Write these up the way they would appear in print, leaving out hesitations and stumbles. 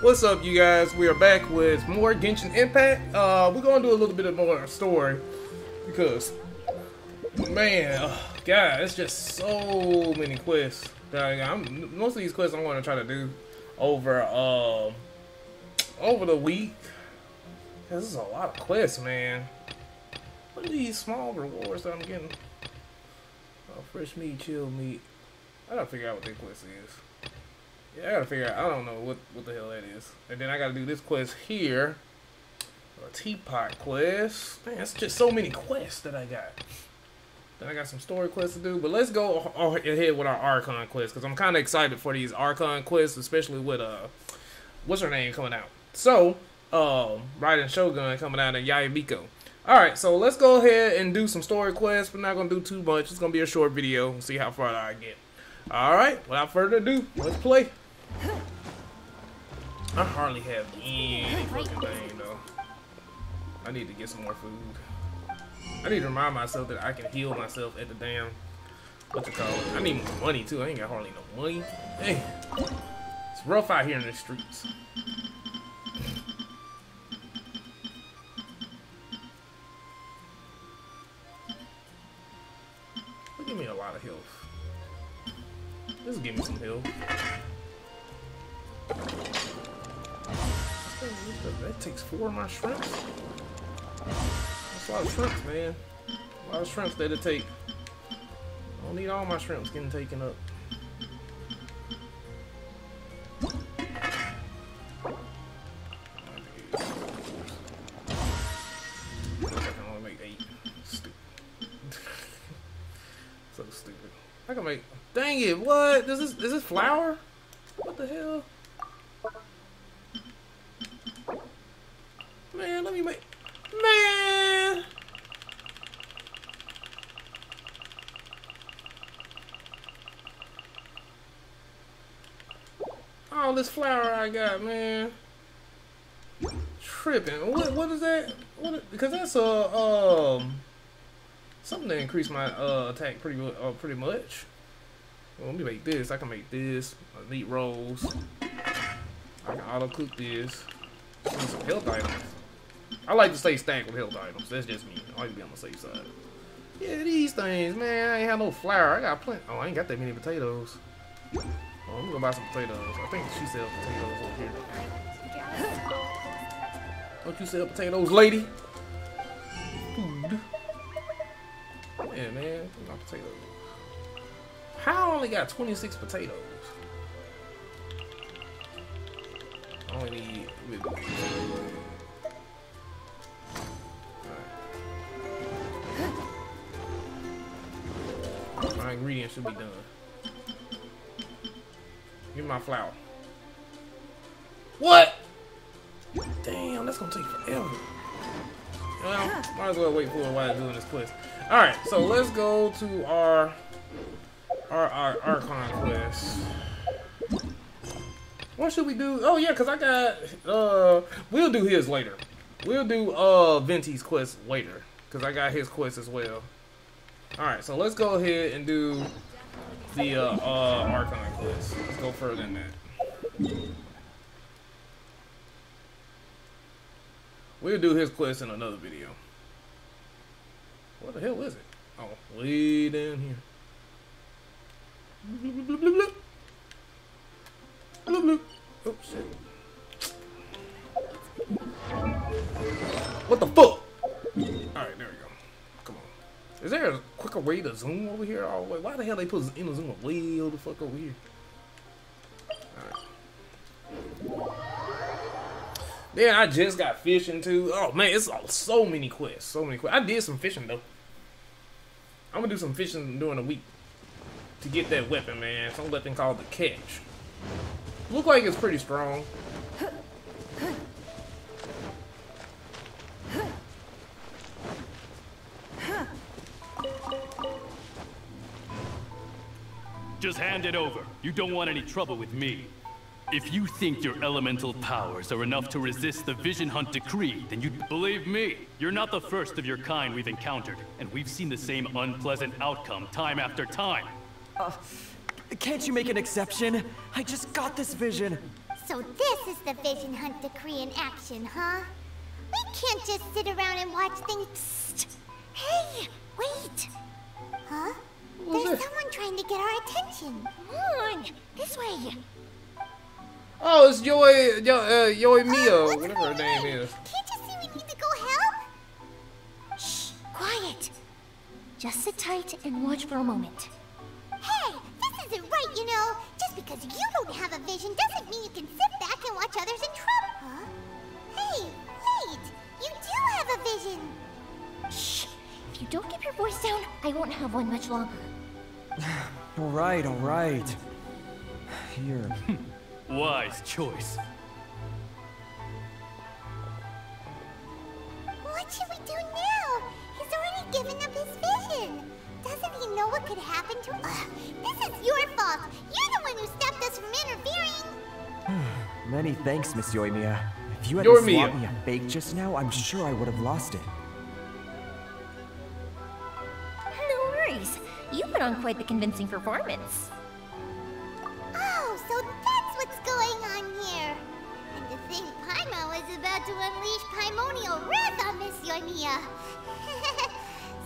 What's up, you guys? We are back with more Genshin Impact. We're gonna do a little bit of more story because, man, God, it's just so many quests. Most of these quests I'm gonna try to do over the week. This is a lot of quests, man. What are these small rewards that I'm getting? Oh, fresh meat, chill meat. I gotta figure out what that quest is. Yeah, I gotta figure out. I don't know what the hell that is. And then I gotta do this quest here. A teapot quest. Man, it's just so many quests that I got. Then I got some story quests to do. But let's go ahead with our Archon quest, because I'm kind of excited for these Archon quests, especially with what's her name coming out. So, Raiden Shogun coming out in Yoimiya. Alright, so let's go ahead and do some story quests. We're not gonna do too much. It's gonna be a short video and see how far I get. Alright, without further ado, let's play. I hardly have any fucking thing though. I need to get some more food. I need to remind myself that I can heal myself at the damn, what's it called? I need more money too. I ain't got hardly no money. Hey, it's rough out here in the streets. Give me a lot of health. This will give me some health. That takes 4 of my shrimps. That's a lot of shrimps, man. A lot of shrimps that'll take. I don't need all my shrimps getting taken up. I can only make 8. Stupid. So stupid. I can make. Dang it! What? Is this flour? What the hell? Man, let me make. Man. All this flour I got, man. Tripping. What is that? Because that's something to increase my attack pretty much. Well, let me make this. I can make this. Meat rolls. I can auto cook this. Need some health items. I like to stay stacked with health items. That's just me. I like to be on the safe side. Yeah, these things, man. I ain't have no flour. I got plenty. Oh, I ain't got that many potatoes. Oh, I'm gonna buy some potatoes. I think she sells potatoes over here. Don't you sell potatoes, lady? Food. Yeah, man. My potatoes. How I only got 26 potatoes? I only need. Alright. My ingredients should be done. Give me my flour. What? Damn, that's gonna take forever. Well, might as well wait for a while doing this quest. Alright, so let's go to our Archon quest. What should we do? Oh yeah, because I got we'll do his later. We'll do Venti's quest later. Because I got his quest as well. Alright, so let's go ahead and do the Archon quest. Let's go further than that. We'll do his quest in another video. What the hell is it? Oh, way down here. Bloop, bloop, bloop, bloop. Bloop, bloop. Oh, shit. What the fuck? Alright, there we go. Come on. Is there a quicker way to zoom over here all the way? Why the hell they put in the zoom way the fuck over here? Alright. Then I just got fishing too. Oh man, it's so many quests. So many quests. I did some fishing though. I'm gonna do some fishing during the week to get that weapon, man. Some weapon called the Catch. Look like it's pretty strong. Just hand it over. You don't want any trouble with me. If you think your elemental powers are enough to resist the Vision Hunt decree, then you'd believe me. You're not the first of your kind we've encountered, and we've seen the same unpleasant outcome time after time. Can't you make an exception? I just got this vision. So this is the Vision Hunt Decree in action, huh? We can't just sit around and watch things. Psst. Hey, wait. Huh? There's someone trying to get our attention. Come on, this way. Oh, it's Yoimiya, whatever her name is. Can't you see we need to go help? Shh, quiet. Just sit tight and watch for a moment. Hey, this isn't right, you know. Just because you don't have a vision doesn't mean you can sit back and watch others in trouble. Huh? Hey, wait. You do have a vision. Shh. If you don't keep your voice down, I won't have one much longer. All right. Here. Wise choice. What should we do now? He's already given up his vision. Doesn't he know what could happen to us? This is your fault. You're the one who stopped us from interfering. Many thanks, Miss Yoimiya. If you hadn't slapped me a fake just now, I'm sure I would have lost it. No worries. You put on quite the convincing performance. Oh, so that's what's going on here. And to think Paimon was about to unleash Paimonial wrath on Miss Yoimiya.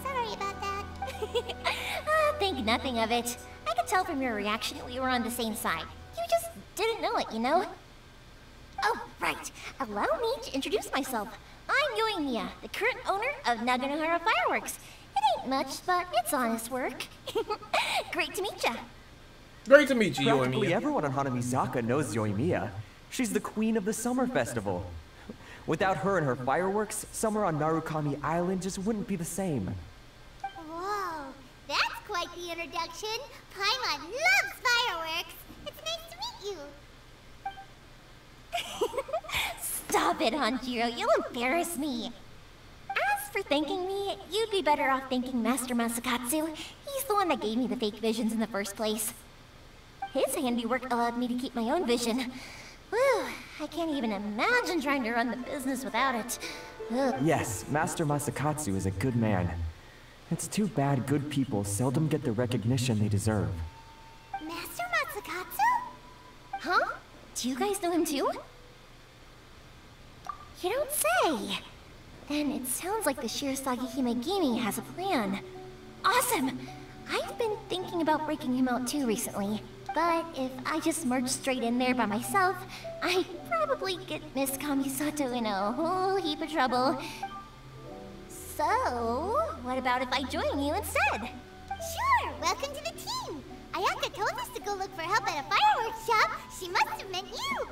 Sorry about that. Think nothing of it. I could tell from your reaction we were on the same side. You just didn't know it, you know? Oh, right. Allow me to introduce myself. I'm Yoimiya, the current owner of Naganohara Fireworks. It ain't much, but it's honest work. Great to meet ya. Great to meet you, Practically Yoimiya. everyone on Hanamizaka knows Yoimiya. She's the queen of the summer festival. Without her and her fireworks, summer on Narukami Island just wouldn't be the same. Whoa, that's quite the introduction. Paimon loves fireworks. It's nice to meet you. Stop it, Hanjiro. You'll embarrass me. As for thanking me, you'd be better off thanking Master Masakatsu. He's the one that gave me the fake visions in the first place. His handiwork allowed me to keep my own vision. Whew, I can't even imagine trying to run the business without it. Ugh. Yes, Master Masakatsu is a good man. It's too bad good people seldom get the recognition they deserve. Master Matsukatsu? Huh? Do you guys know him too? You don't say. Then it sounds like the Shirasagi Himegimi has a plan. Awesome! I've been thinking about breaking him out too recently. But if I just merged straight in there by myself, I'd probably get Miss Kamisato in a whole heap of trouble. So, what about if I join you instead? Sure, welcome to the team. Ayaka told us to go look for help at a fireworks shop. She must have meant you.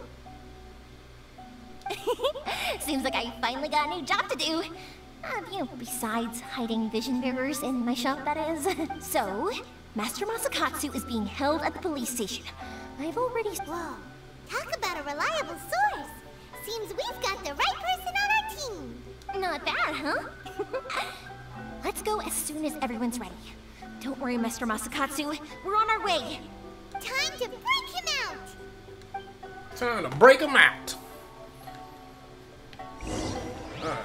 Seems like I finally got a new job to do. Besides hiding vision bearers in my shop, that is. So, Master Masakatsu is being held at the police station. I've already... Whoa, talk about a reliable source. Seems we've got the right person on our team. Not bad, huh? Let's go as soon as everyone's ready. Don't worry, Master Masakatsu. We're on our way. Time to break him out. Time to break him out. Alright.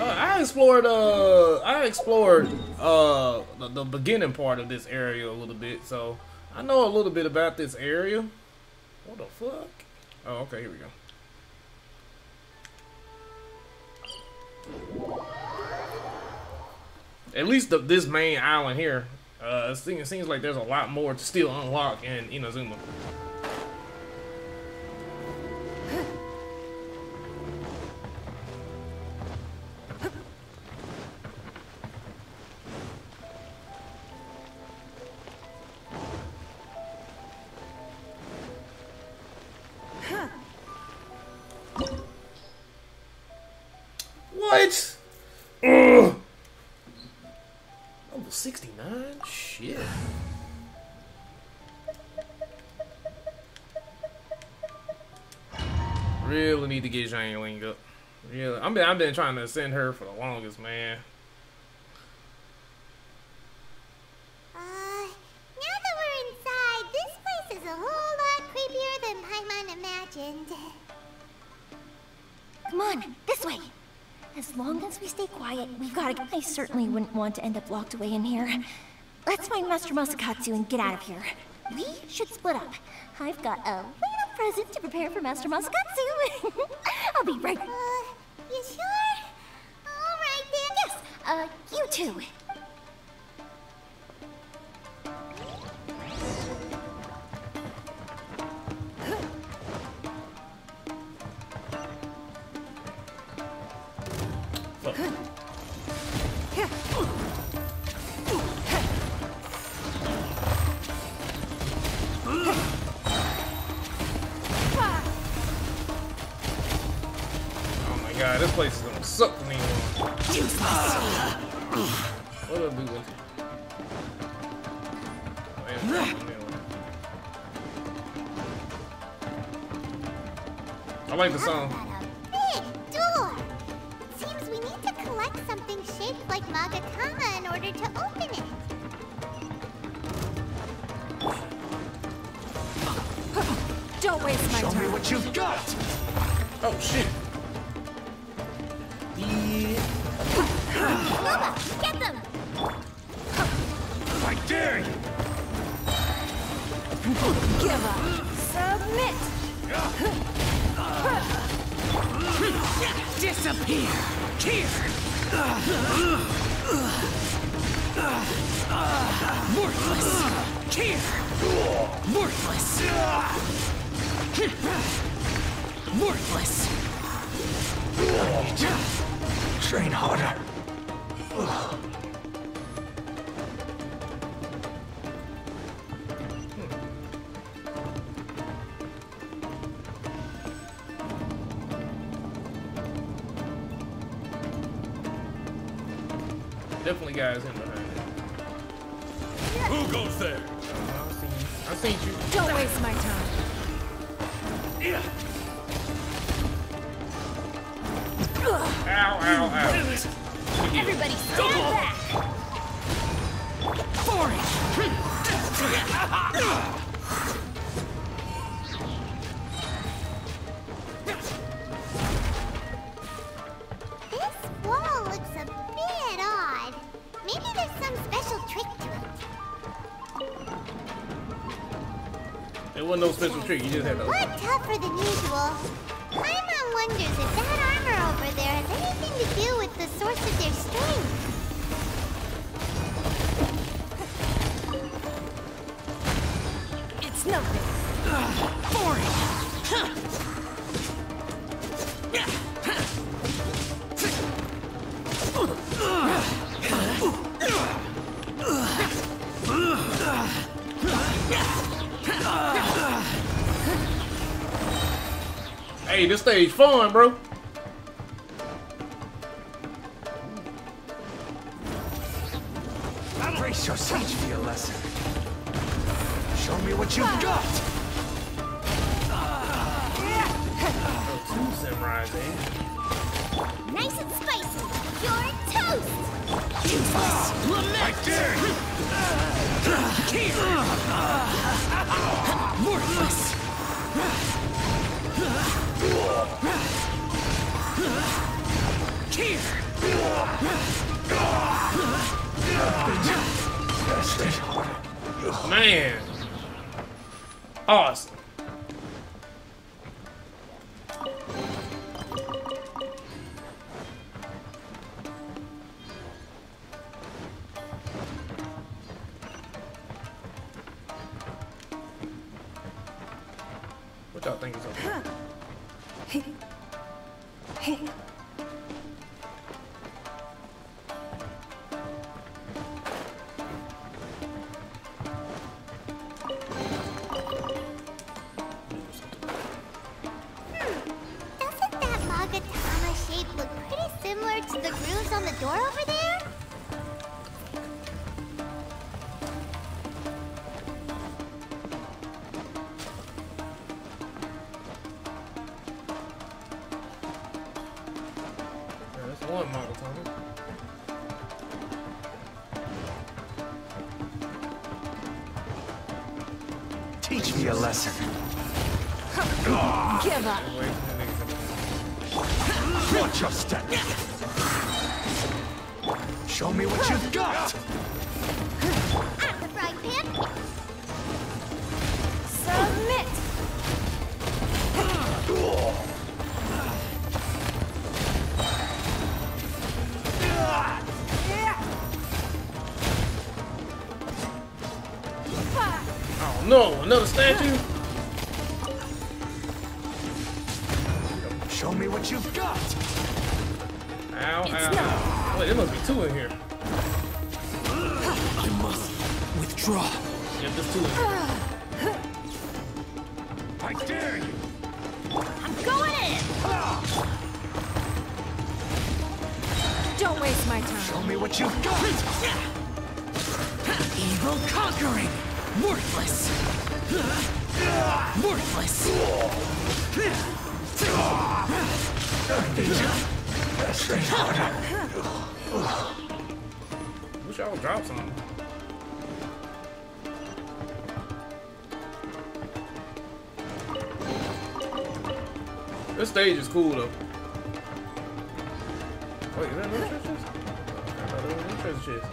I explored the beginning part of this area a little bit, so I know a little bit about this area. What the fuck? Oh, okay, here we go. At least this main island here. It seems like there's a lot more to still unlock in Inazuma. What? Ugh. Level 69? Shit. Really need to get Zhang up. Really, I've been trying to send her for the longest, man. Now that we're inside, this place is a whole lot creepier than Paimon imagined. Come on, this way. As long as we stay quiet, we've got to... I certainly wouldn't want to end up locked away in here. Let's find Master Masakatsu and get out of here. We should split up. I've got a little present to prepare for Master Masakatsu. I'll be right... You sure? All right then. Yes, you too. God, this place is gonna suck for me. What do I do with it? I like the song. Big door. Seems we need to collect something shaped like Magatama in order to open it. Don't waste my time. Show me what you've got. Oh shit. Noob, get them! I dare you. Give up. Submit. Disappear. Here. Worthless. Here. Worthless. Worthless. Train harder. Definitely guys in behind it. Who goes there? I seen you. Don't waste my time. Yeah. Ow, ow, ow. Everybody stand back! This wall looks a bit odd. Maybe there's some special trick to it. It wasn't no special trick, you just had to. But tougher than usual. Paimon wonders if that armor over there has anything to do with the source of their strength. It's nothing. Hey, this stage fun, bro. Brace yourself. Teach me a lesson. Show me what you've got. Two samurais, eh? Nice and spicy. Pure toast. I dare you. Worthless. Man. Awesome. What y'all think is okay? Doesn't that Magatama shape look pretty similar to the grooves on the door over there? Yeah, that's one model, Tommy. Teach me a lesson. Give up. Wait, Watch your step. Show me what you've got! At the frying pan. Submit! Oh no, another statue? Show me what you've got! Ow, ow. Wait, there must be two in here. I must withdraw. Yep, there's two in here. I dare you! I'm going in! Don't waste my time. Show me what you've got! Evil conquering! Worthless! Worthless! Wish I would drop something. This stage is cool though. Wait, is that another treasure chest? Another treasure chest.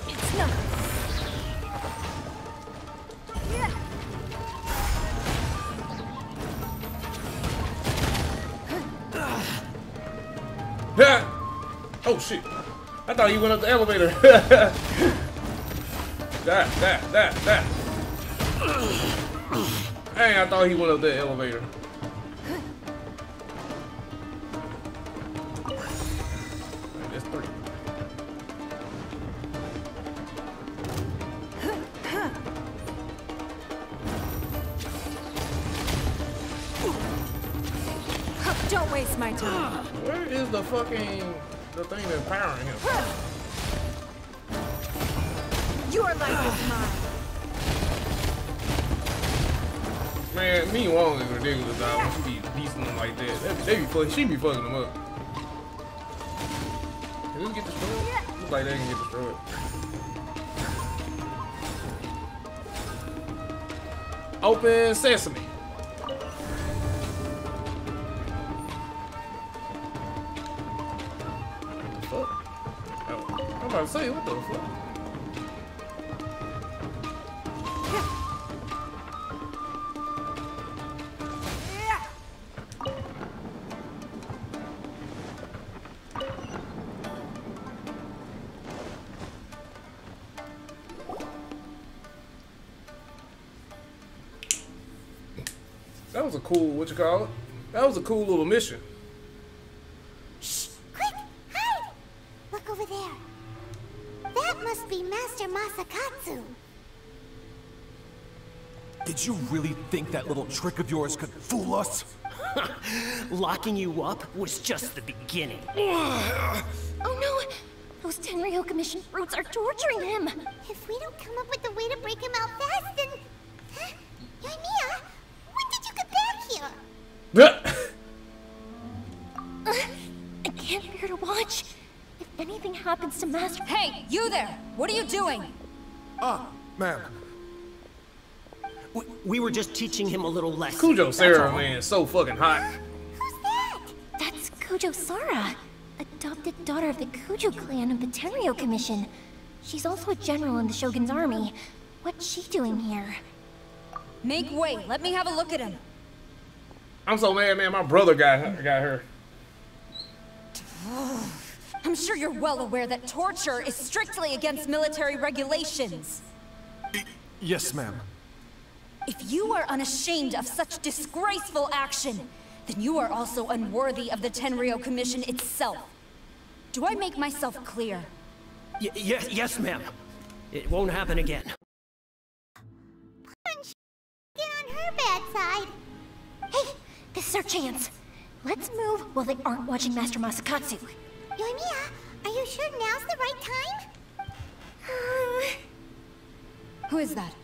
It's nothing. Yeah. Oh shit. I thought you went up the elevator. that. Hey, I thought he went up the elevator. That's three. Don't waste my time. Where is the fucking the thing that's powering him? Your life is mine. Man, me Wong is ridiculous, dog. When she be beasting them like that. She be fucking them up. Can this get destroyed? Looks like they can get destroyed. Open sesame. What the fuck? Oh, I'm about to say, what the fuck? That was a cool, what you call it? That was a cool little mission. Shh! Quick! Hide! Look over there. That must be Master Masakatsu. Did you really think that little trick of yours could fool us? Locking you up was just the beginning. Oh no! Those Tenryou Commission fruits are torturing him! If we don't come up with a way to break him out fast, then... Huh? Yoimiya, when did you get back here? I can't bear to watch. If anything happens to Master... Hey, you there! What are you doing? Ah, ma'am. We were just teaching him a little lesson. Kujou Sara, man, is so fucking hot. Who's that? That's Kujou Sara, adopted daughter of the Kujou clan of the Tenryou Commission. She's also a general in the Shogun's army. What's she doing here? Make way, let me have a look at him. I'm so mad, man. My brother got her. I'm sure you're well aware that torture is strictly against military regulations. Yes, ma'am. If you are unashamed of such disgraceful action, then you are also unworthy of the Tenryou Commission itself. Do I make myself clear? Yes, ma'am. It won't happen again. Get on her bad side. Hey, this is our chance. Let's move while they aren't watching Master Masakatsu. Yoimiya, are you sure now's the right time? Who is that?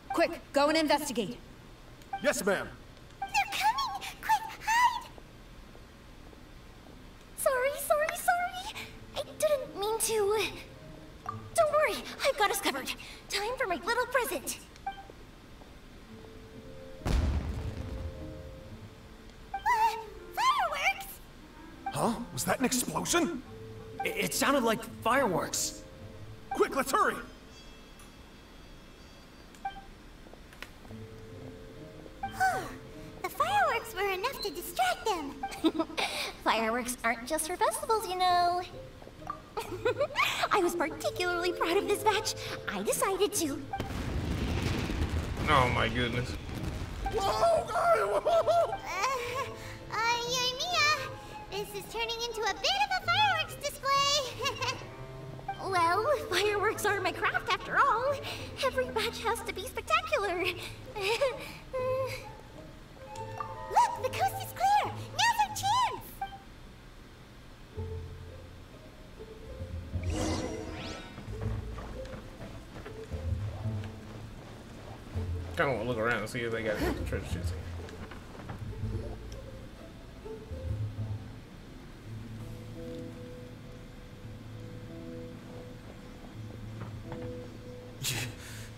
Quick, go and investigate. Yes, ma'am. They're coming! Quick, hide! Sorry. I didn't mean to. Don't worry, I've got us Was that an explosion? It sounded like fireworks. Quick, let's hurry! The fireworks were enough to distract them. Fireworks aren't just for festivals, you know. I was particularly proud of this batch. I decided to. Oh my goodness. Yoimiya, this is turning into a bit of a fireworks display. Well, fireworks are my craft after all. Every batch has to be spectacular. Look, the coast is clear. Now's our chance. Kind of want to look around and see if they got any treasure chests here.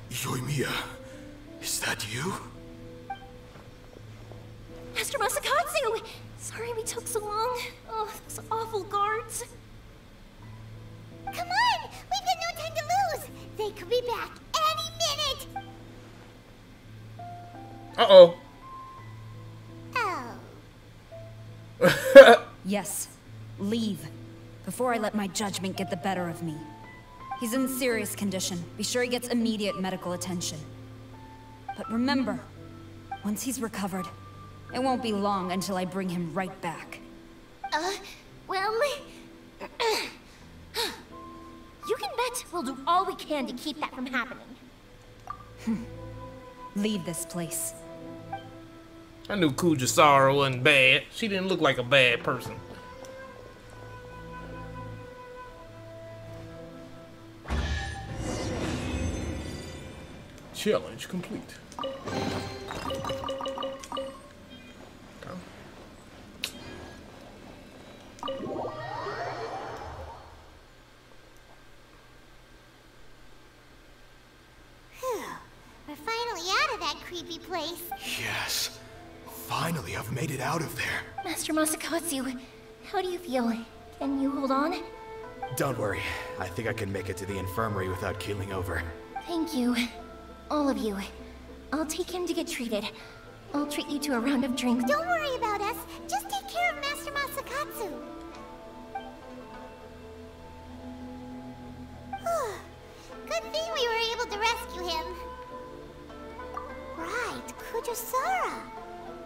Yoimiya, is that you? Master Masakatsu! Sorry we took so long. Oh, those awful guards. Come on, we've got no time to lose. They could be back any minute. Uh-oh. Oh. Yes. Leave. Before I let my judgment get the better of me. He's in serious condition. Be sure he gets immediate medical attention. But remember, once he's recovered, it won't be long until I bring him right back. Well... You can bet we'll do all we can to keep that from happening. Leave this place. I knew Kujou Sara wasn't bad. She didn't look like a bad person. Challenge complete. We're finally out of that creepy place. Yes. Finally, I've made it out of there. Master Masakatsu, how do you feel? Can you hold on? Don't worry. I think I can make it to the infirmary without keeling over. Thank you. All of you. I'll take him to get treated. I'll treat you to a round of drinks. Don't worry about us. Just take care of Master Masakatsu. Good thing we were able to rescue him. Right, Kujou Sara.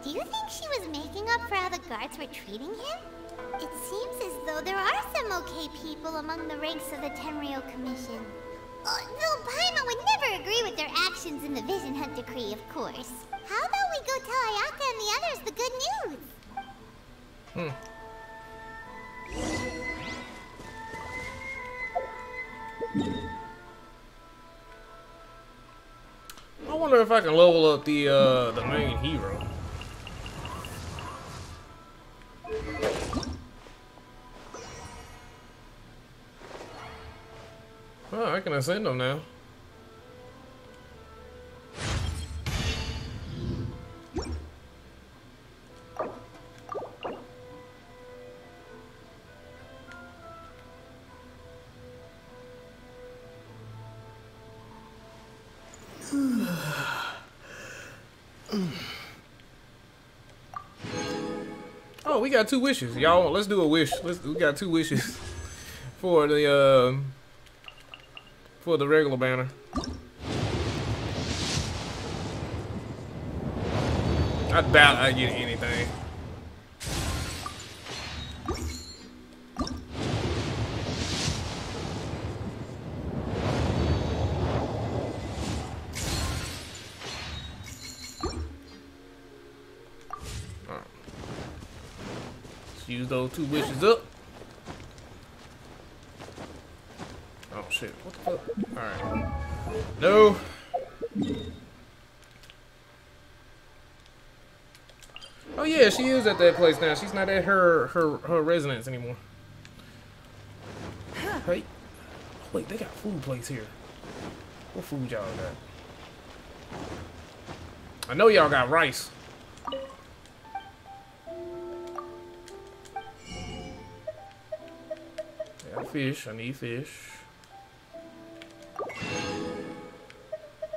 Do you think she was making up for how the guards were treating him? It seems as though there are some okay people among the ranks of the Tenryou Commission. Though Paimon would never agree with their actions in the Vision Hunt Decree, of course. How about we go tell Ayaka and the others the good news? I wonder if I can level up the main hero. Oh, I can ascend him now. Oh, we got 2 wishes, y'all. Let's do a wish. We got 2 wishes for the regular banner. I doubt I get anything. Use those 2 wishes up. Oh shit, what the fuck? Alright. No. Oh yeah, she is at that place now. She's not at her residence anymore. Hey. Wait, they got food plates here. What food y'all got? I know y'all got rice. fish. I need fish.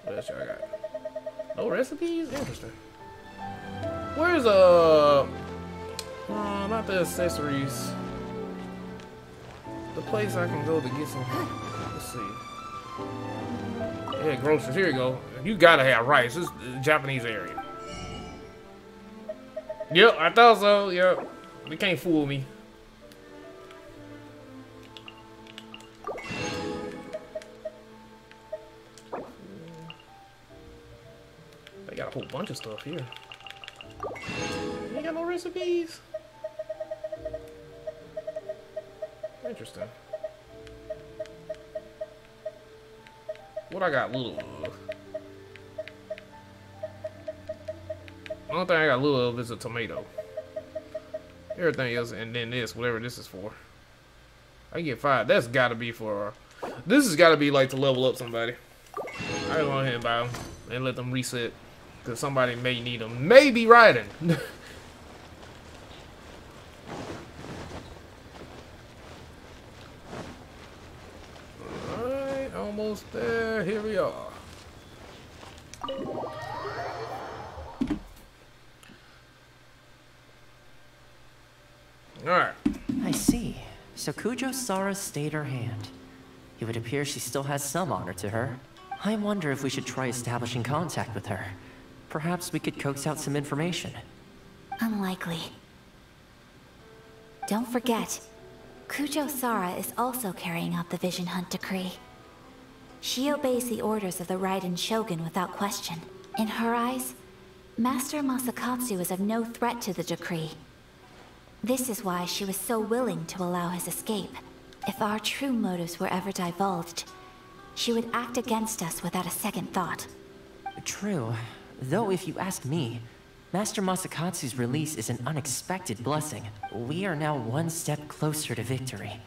What else y'all got? No recipes? Interesting. Where's not the accessories. The place I can go to get some. Let's see. Yeah, groceries. Here you go. You gotta have rice. This is the Japanese area. Yep, I thought so. Yep. They can't fool me. They got a whole bunch of stuff here. You ain't got no recipes? Interesting. What I got little of? The only thing I got little of is a tomato. Everything else, and then this, whatever this is for. I get 5. That's gotta be for... This has gotta be like to level up somebody. I go ahead and buy them and let them reset. Because somebody may need them. Maybe riding. Alright, almost there. Here we are. Alright. I see. So Kujou Sara stayed her hand. It would appear she still has some honor to her. I wonder if we should try establishing contact with her. Perhaps we could coax out some information. Unlikely. Don't forget, Kujou Sara is also carrying out the Vision Hunt decree. She obeys the orders of the Raiden Shogun without question. In her eyes, Master Masakatsu is of no threat to the decree. This is why she was so willing to allow his escape. If our true motives were ever divulged, she would act against us without a second thought. True. Though if you ask me, Master Masakatsu's release is an unexpected blessing. We are now one step closer to victory.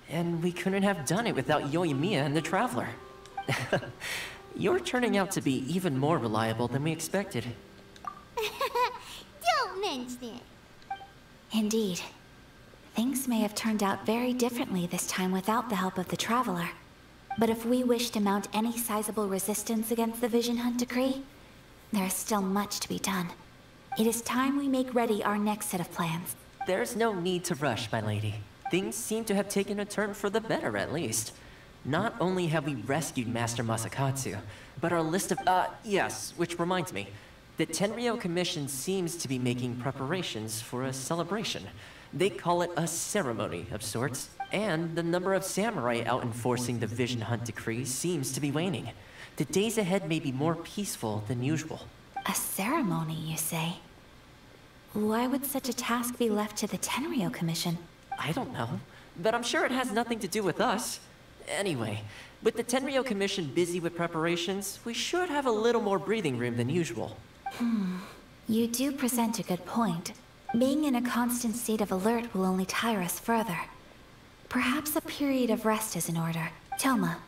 And we couldn't have done it without Yoimiya and the Traveler. You're turning out to be even more reliable than we expected. Don't mention it. Indeed. Things may have turned out very differently this time without the help of the Traveler. But if we wish to mount any sizable resistance against the Vision Hunt decree, there is still much to be done. It is time we make ready our next set of plans. There's no need to rush, my lady. Things seem to have taken a turn for the better, at least. Not only have we rescued Master Masakatsu, but our list of... yes, which reminds me. The Tenryou Commission seems to be making preparations for a celebration. They call it a ceremony of sorts, and the number of samurai out enforcing the Vision Hunt decree seems to be waning. The days ahead may be more peaceful than usual. A ceremony, you say? Why would such a task be left to the Tenryou Commission? I don't know, but I'm sure it has nothing to do with us. Anyway, with the Tenryou Commission busy with preparations, we should have a little more breathing room than usual. You do present a good point. Being in a constant state of alert will only tire us further. Perhaps a period of rest is in order. Toma,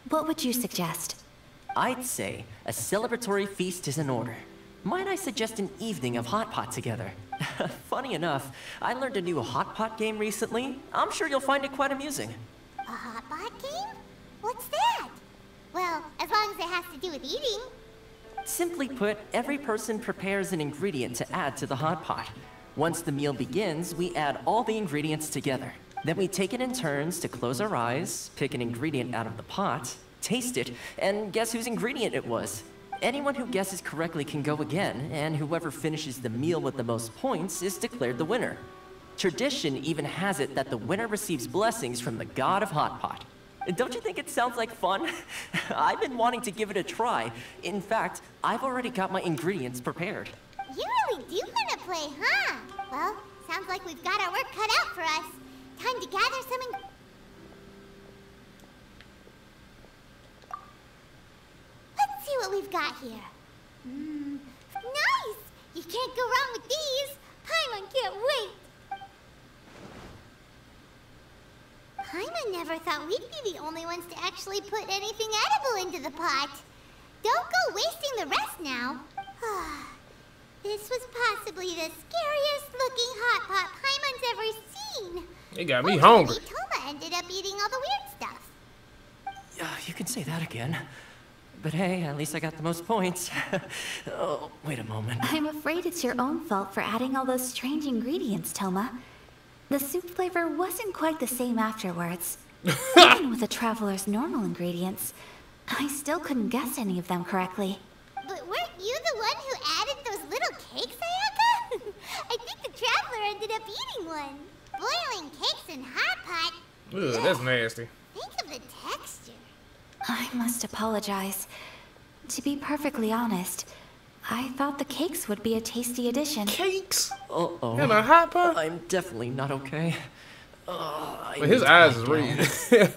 what would you suggest? I'd say a celebratory feast is in order. Might I suggest an evening of hot pot together? Funny enough, I learned a new hot pot game recently. I'm sure you'll find it quite amusing. A hot pot game? What's that? Well, as long as it has to do with eating. Simply put, every person prepares an ingredient to add to the hot pot. Once the meal begins, we add all the ingredients together. Then we take it in turns to close our eyes, pick an ingredient out of the pot, taste it, and guess whose ingredient it was. Anyone who guesses correctly can go again, and whoever finishes the meal with the most points is declared the winner. Tradition even has it that the winner receives blessings from the god of hot pot. Don't you think it sounds like fun? I've been wanting to give it a try. In fact, I've already got my ingredients prepared. You really do want to play, huh? Well, sounds like we've got our work cut out for us. Time to gather some Let's see what we've got here. Nice! You can't go wrong with these. Paimon can't wait. Paimon never thought we'd be the only ones to actually put anything edible into the pot. Don't go wasting the rest now. This was possibly the scariest looking hot pot Paimon's ever seen. It got me hungry. Toma ended up eating all the weird stuff. You can say that again. But hey, at least I got the most points. Oh, wait a moment. I'm afraid it's your own fault for adding all those strange ingredients, Toma. The soup flavor wasn't quite the same afterwards. Even with the traveler's normal ingredients, I still couldn't guess any of them correctly. But weren't you the one who added those little cakes, Ayaka? I think the traveler ended up eating one. Boiling cakes in hot pot. Ugh, that's nasty. Think of the texture. I must apologize. To be perfectly honest, I thought the cakes would be a tasty addition. Cakes? Uh-oh. In a hot pot? I'm definitely not okay. But his eyes is red.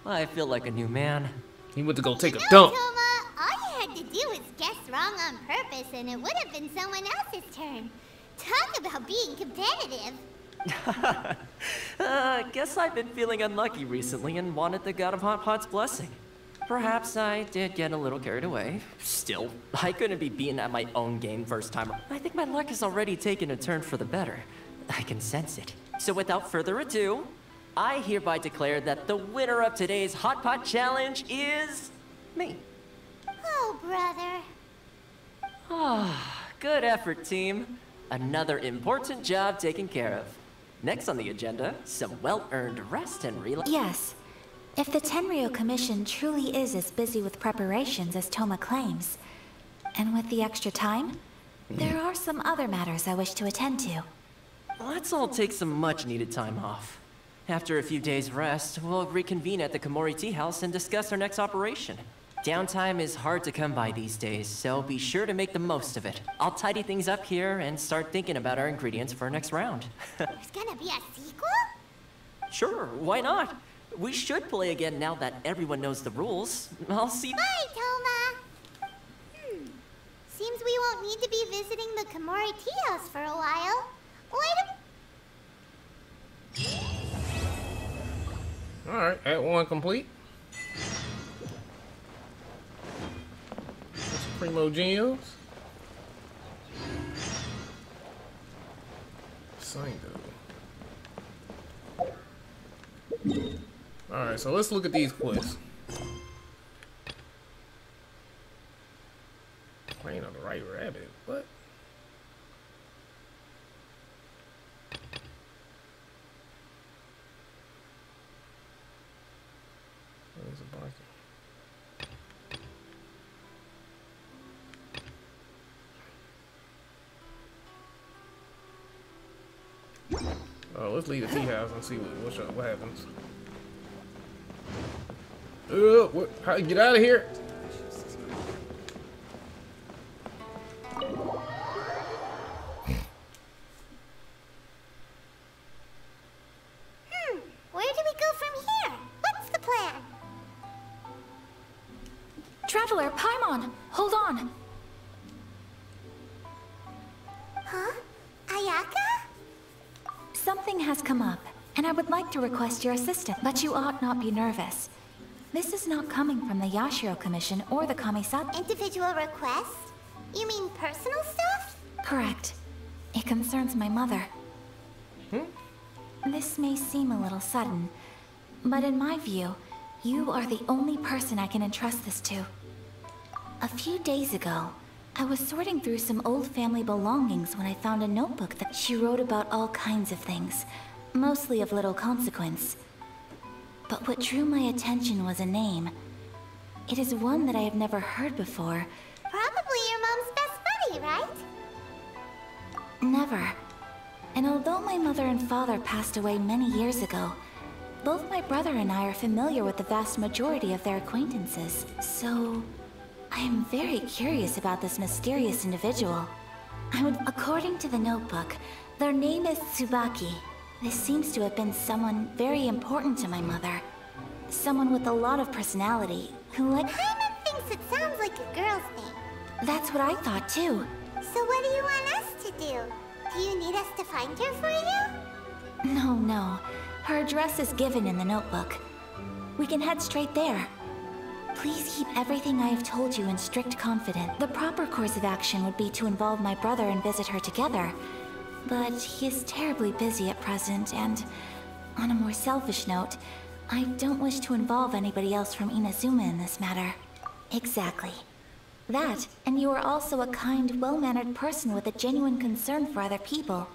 I feel like a new man. He went to go take a No, dump. Toma, all you had to do was guess wrong on purpose and it would have been someone else's turn. Talk about being competitive. Guess I've been feeling unlucky recently and wanted the God of Hot Pot's blessing. Perhaps I did get a little carried away. Still, I couldn't be beaten at my own game first time. I think my luck has already taken a turn for the better. I can sense it. So without further ado, I hereby declare that the winner of today's Hot Pot Challenge is me. Oh, brother. Good effort, team. Another important job taken care of. Next on the agenda, some well-earned rest and relax. Yes. If the Tenryou Commission truly is as busy with preparations as Toma claims, and with the extra time, there are some other matters I wish to attend to. Let's all take some much-needed time off. After a few days' rest, we'll reconvene at the Komori Tea House and discuss our next operation. Downtime is hard to come by these days, so be sure to make the most of it. I'll tidy things up here and start thinking about our ingredients for our next round. There's gonna be a sequel? Sure, why not? We should play again now that everyone knows the rules. I'll see. Bye, Toma. Seems we won't need to be visiting the Komori Tea House for a while. Alright, Act 1 complete. That's Primo Gems. Sango. Alright, so let's look at these quests. Playing on the right rabbit. What? There's a barking. Oh, let's leave the tea house and see what happens. How get out of here? Where do we go from here? What's the plan? Traveler, Paimon, hold on. Huh? Ayaka? Something has come up, and I would like to request your assistance, but you ought not be nervous. This is not coming from the Yashiro Commission or the Kamisatsu. Individual request? You mean personal stuff? Correct. It concerns my mother. This may seem a little sudden, but in my view, you are the only person I can entrust this to. A few days ago, I was sorting through some old family belongings when I found a notebook that she wrote about all kinds of things, mostly of little consequence. But what drew my attention was a name. It is one that I have never heard before. Probably your mom's best buddy, right? Never. And although my mother and father passed away many years ago, both my brother and I are familiar with the vast majority of their acquaintances. So, I am very curious about this mysterious individual. According to the notebook, their name is Tsubaki. This seems to have been someone very important to my mother. Someone with a lot of personality, who Paimon thinks it sounds like a girl's name. That's what I thought too. So what do you want us to do? Do you need us to find her for you? No. Her address is given in the notebook. We can head straight there. Please keep everything I have told you in strict confidence. The proper course of action would be to involve my brother and visit her together. but he is terribly busy at present, and on a more selfish note, I don't wish to involve anybody else from Inazuma in this matter. Exactly. That, and you are also a kind, well-mannered person with a genuine concern for other people.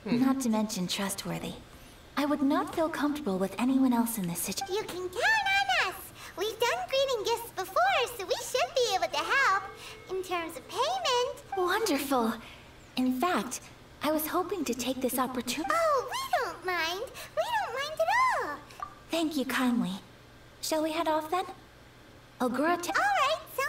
Not to mention trustworthy. I would not feel comfortable with anyone else in this situation. You can count on us! We've done greeting gifts before, so we should be able to help. In terms of payment... Wonderful! In fact, I was hoping to take this opportunity... Oh, we don't mind! We don't mind at all! Thank you kindly. Shall we head off then? Ogura... Alright, so...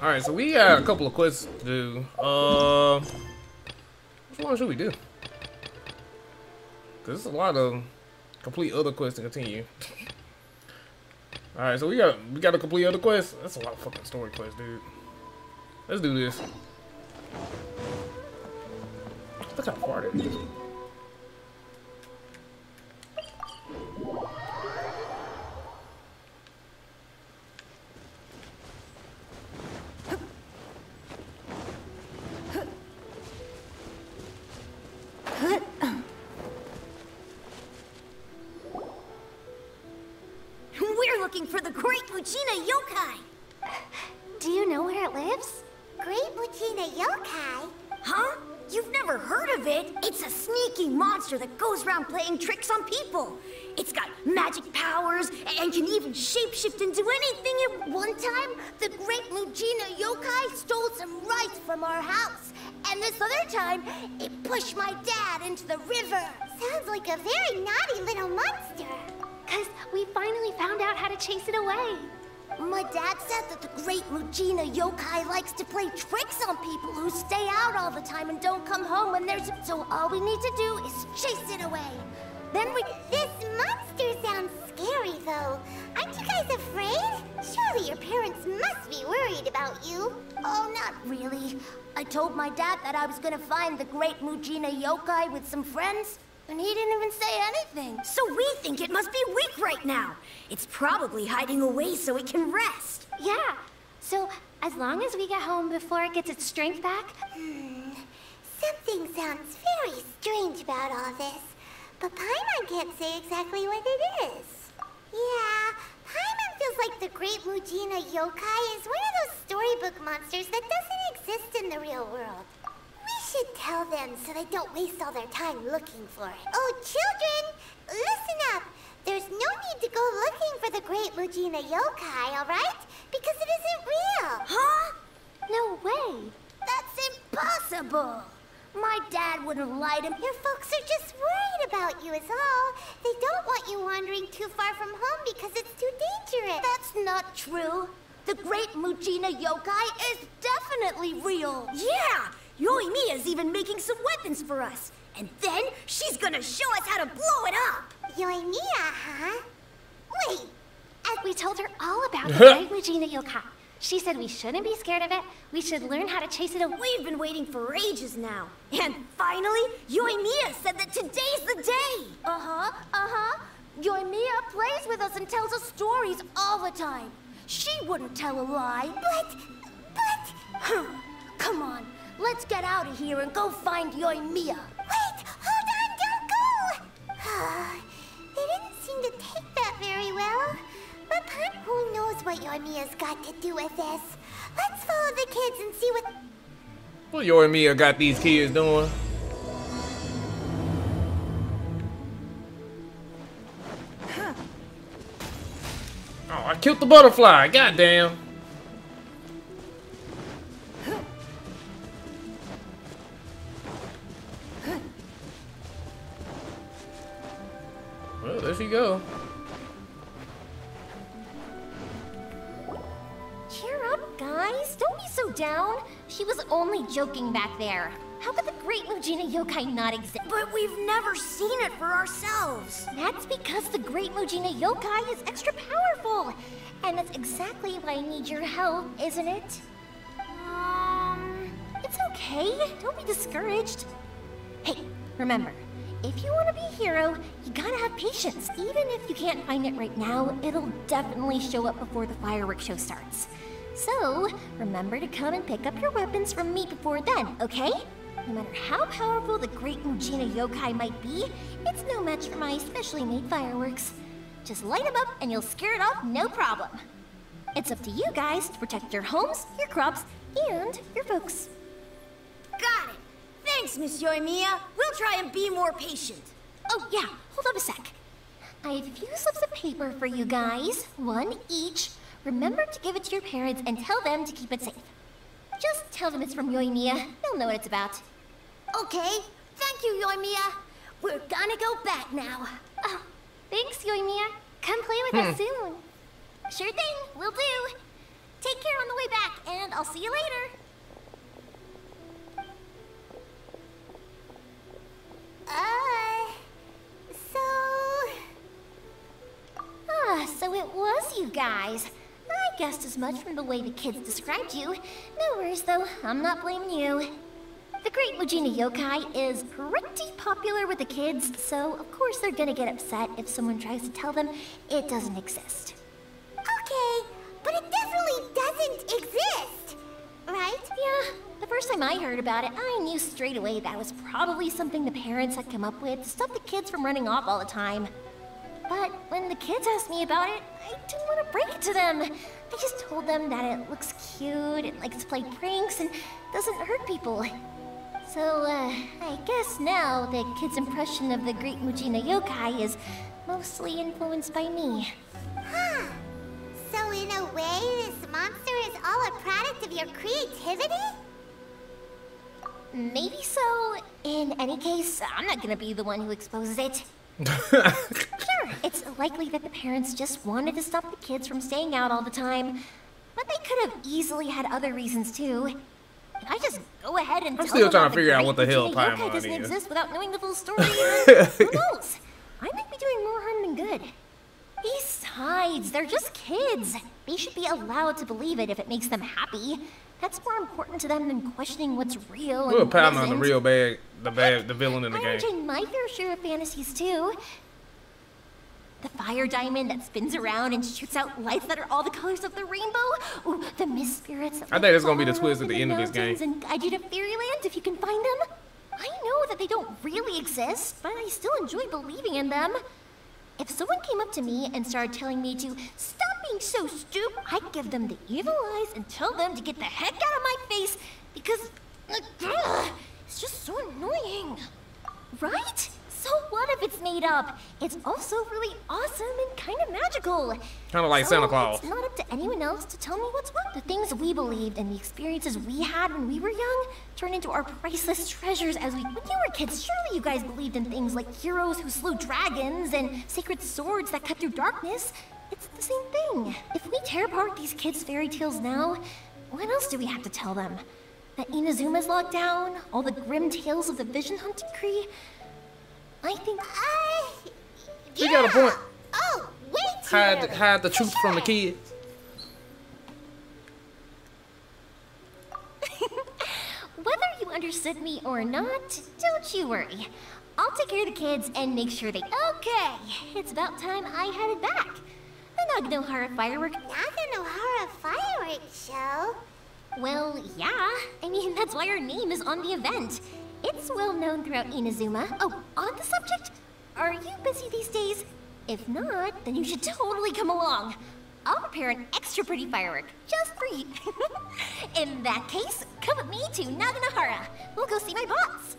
Alright, so we got a couple of quests to do. Which one should we do? Cause there's a lot of complete other quests to continue. Alright, so we got to complete other quests. That's a lot of fucking story quests, dude. Let's do this. Look how far that is. We're looking for the Great Mujina Yokai! Do you know where it lives? Great Mujina Yokai? Huh? You've never heard of it? It's a sneaky monster that goes around playing tricks on people. It's got magic powers and can even shapeshift into anything. One time, the Great Mujina Yokai stole some rice from our house. And this other time, it pushed my dad into the river. Sounds like a very naughty little monster. 'Cause we finally found out how to chase it away. My dad said that the Great Mujina Yokai likes to play tricks on people who stay out all the time and don't come home when there's... So all we need to do is chase it away. Then we... This monster sounds scary, though. Aren't you guys afraid? Surely your parents must be worried about you. Oh, not really. I told my dad that I was gonna find the Great Mujina Yokai with some friends, and he didn't even say anything. So we think it must be weak right now. It's probably hiding away so it can rest. Yeah, so as long as we get home before it gets its strength back... Something sounds very strange about all this, but Paimon can't say exactly what it is. Yeah, Paimon feels like the Great Mujina Yokai is one of those storybook monsters that doesn't exist in the real world. We should tell them so they don't waste all their time looking for it. Oh, children, listen up. There's no need to go looking for the Great Mujina Yokai, alright? Because it isn't real. Huh? No way. That's impossible. My dad wouldn't lie to me. Your folks are just worried about you is all. They don't want you wandering too far from home because it's too dangerous. That's not true. The Great Mujina Yokai is definitely real. Yeah! Yoimiya's even making some weapons for us. And then she's gonna show us how to blow it up. Yoimiya, huh? Wait. We told her all about the Great Mujina Yokai. She said we shouldn't be scared of it. We should learn how to chase it away. We've been waiting for ages now. And finally, Yoimiya said that today's the day. Yoimiya plays with us and tells us stories all the time. She wouldn't tell a lie. But... Come on, let's get out of here and go find Yoimiya. Wait, hold on, don't go! They didn't seem to take that very well. But who knows what Yoimiya's got to do with this? Let's follow the kids and see what Yoimiya got these kids doing. Oh, I killed the butterfly. Goddamn. Well, there she go. Cheer up, guys. Don't be so down. She was only joking back there. How could the Great Mujina Yokai not exist? But we've never seen it for ourselves. That's because the Great Mujina Yokai is extra powerful. And that's exactly why I need your help, isn't it? It's okay. Don't be discouraged. Hey, remember, if you want to be a hero, you gotta have patience. Even if you can't find it right now, it'll definitely show up before the fireworks show starts. So, remember to come and pick up your weapons from me before then, okay? No matter how powerful the great Mujina yokai might be, it's no match for my specially made fireworks. Just light them up and you'll scare it off no problem. It's up to you guys to protect your homes, your crops, and your folks. Got it! Thanks, Miss Yoimiya. We'll try and be more patient. Oh yeah, hold up a sec. I have a few slips of paper for you guys, one each. Remember to give it to your parents and tell them to keep it safe. Just tell them it's from Yoimiya. They'll know what it's about. Okay, thank you, Yoimiya. We're gonna go back now. Oh, thanks, Yoimiya. Come play with us soon. Sure thing, will do. Take care on the way back, and I'll see you later. So it was you guys. I guessed as much from the way the kids described you. No worries though, I'm not blaming you. The Great Mujina Yokai is pretty popular with the kids, so of course they're gonna get upset if someone tries to tell them it doesn't exist. Okay, but it definitely doesn't exist, right? Yeah, the first time I heard about it, I knew straight away that was probably something the parents had come up with to stop the kids from running off all the time. But when the kids asked me about it, I didn't want to break it to them. I just told them that it looks cute, it likes to play pranks, and doesn't hurt people. So, I guess now the kids' impression of the Great Mujina Yokai is mostly influenced by me. Huh. So in a way, this monster is all a product of your creativity? Maybe so. In any case, I'm not gonna be the one who exposes it. Sure, it's likely that the parents just wanted to stop the kids from staying out all the time. But they could have easily had other reasons too. If I just go ahead and I'm still trying to figure out what the hell timeline is. Doesn't exist without knowing the full story. Who knows? I might be doing more harm than good. Besides, they're just kids. They should be allowed to believe it if it makes them happy. That's more important to them than questioning what's real. We're pounding on the real bad, the villain in the game. I enjoy my fair share of fantasies too. The fire diamond that spins around and shoots out lights that are all the colors of the rainbow. Ooh, the mist spirits. I think it's gonna be the twist at the end of this game. And guide you to fairyland if you can find them. I know that they don't really exist, but I still enjoy believing in them. If someone came up to me and started telling me to stop being so stupid, I'd give them the evil eyes and tell them to get the heck out of my face because it's just so annoying. Right? So what if it's made up? It's also really awesome and kind of magical. Kind of like Santa Claus. It's not up to anyone else to tell me what's what. The things we believed and the experiences we had when we were young turn into our priceless treasures as when you were kids. Surely you guys believed in things like heroes who slew dragons and sacred swords that cut through darkness. It's the same thing. If we tear apart these kids' fairy tales now, what else do we have to tell them? That Inazuma's locked down, all the grim tales of the Vision Hunt Decree. I think you got a point. Oh, wait! Hide the truth from the kids. Whether you understood me or not, don't you worry. I'll take care of the kids and make sure they... Okay, it's about time I headed back. The Naganohara firework... Naganohara fireworks show? Well, yeah. I mean, that's why our name is on the event. It's well known throughout Inazuma. Oh, on the subject, are you busy these days? If not, then you should totally come along. I'll prepare an extra pretty firework, just for you. In that case, come with me to Naganohara. We'll go see my boss.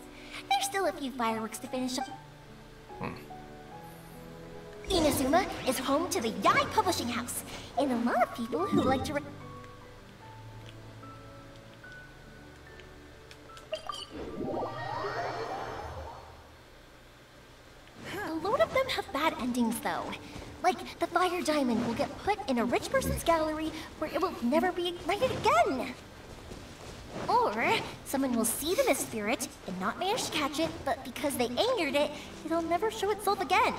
There's still a few fireworks to finish up. Inazuma is home to the Yai Publishing House, and a lot of people who like to... A lot of them have bad endings, though. Like, the fire diamond will get put in a rich person's gallery where it will never be ignited again. Or, someone will see the mist spirit and not manage to catch it, but because they angered it, it'll never show itself again.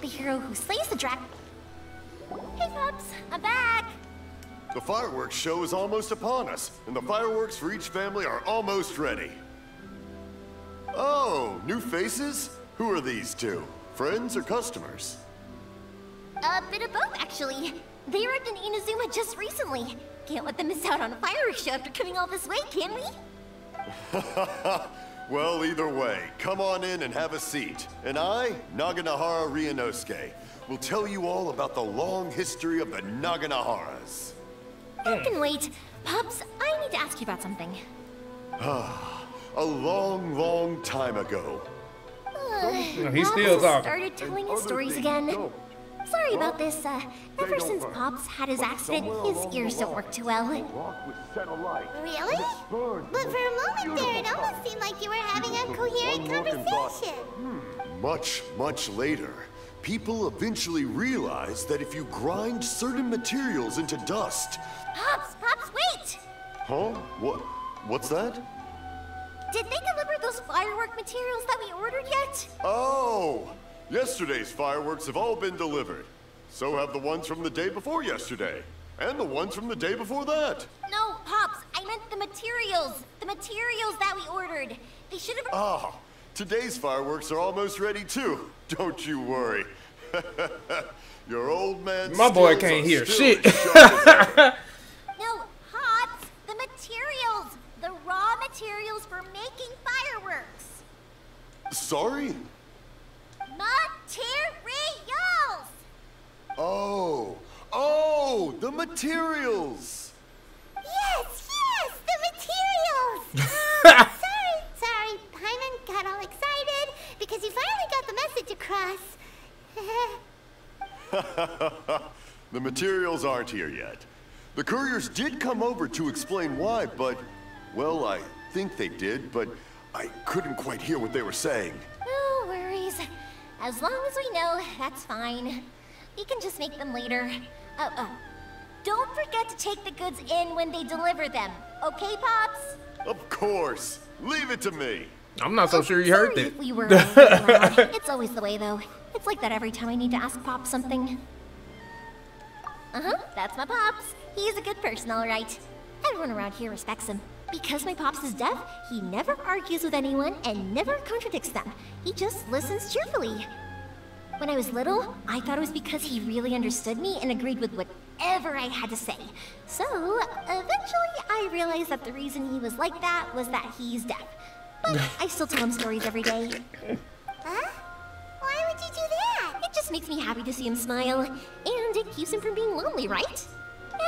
The hero who slays the dragon... Hey, Pops, I'm back! The fireworks show is almost upon us, and the fireworks for each family are almost ready. Oh, new faces? Who are these two? Friends or customers? A bit of both, actually. They arrived in Inazuma just recently. Can't let them miss out on a fireworks show after coming all this way, can we? Well, either way, come on in and have a seat. And I, Naganahara Ryunosuke, will tell you all about the long history of the Naganaharas. I can wait. Pops, I need to ask you about something. A long, long time ago. He's still talking. Started telling his stories again. Sorry about this. Ever since Pops had his accident, his ears don't work too well. Really? But for a moment there, it almost seemed like you were having a coherent conversation. Much, much later, people eventually realized that if you grind certain materials into dust... Pops, wait! Huh? What's that? Did they deliver those firework materials that we ordered yet? Oh! Yesterday's fireworks have all been delivered. So have the ones from the day before yesterday. And the ones from the day before that. No, Pops, I meant the materials. The materials that we ordered. They should have... Ah, today's fireworks are almost ready too. Don't you worry. Your old man... My boy can't hear shit. No, Pops, the materials. The raw materials for making fireworks. Sorry? Materials! Oh, the materials! Yes, the materials! Sorry, Paimon got all excited because he finally got the message across. The materials aren't here yet. The couriers did come over to explain why, but, well, I think they did, but I couldn't quite hear what they were saying. No worries. As long as we know, that's fine. We can just make them later. Don't forget to take the goods in when they deliver them. Okay, Pops? Of course. Leave it to me. I'm not so sure you heard that. If we were loud. It's always the way, though. It's like that every time I need to ask Pops something. That's my Pops. He's a good person, all right. Everyone around here respects him. Because my Pops is deaf, he never argues with anyone and never contradicts them. He just listens cheerfully. When I was little, I thought it was because he really understood me and agreed with whatever I had to say. So, eventually I realized that the reason he was like that was that he's deaf. But I still tell him stories every day. Huh? Why would you do that? It just makes me happy to see him smile. And it keeps him from being lonely, right?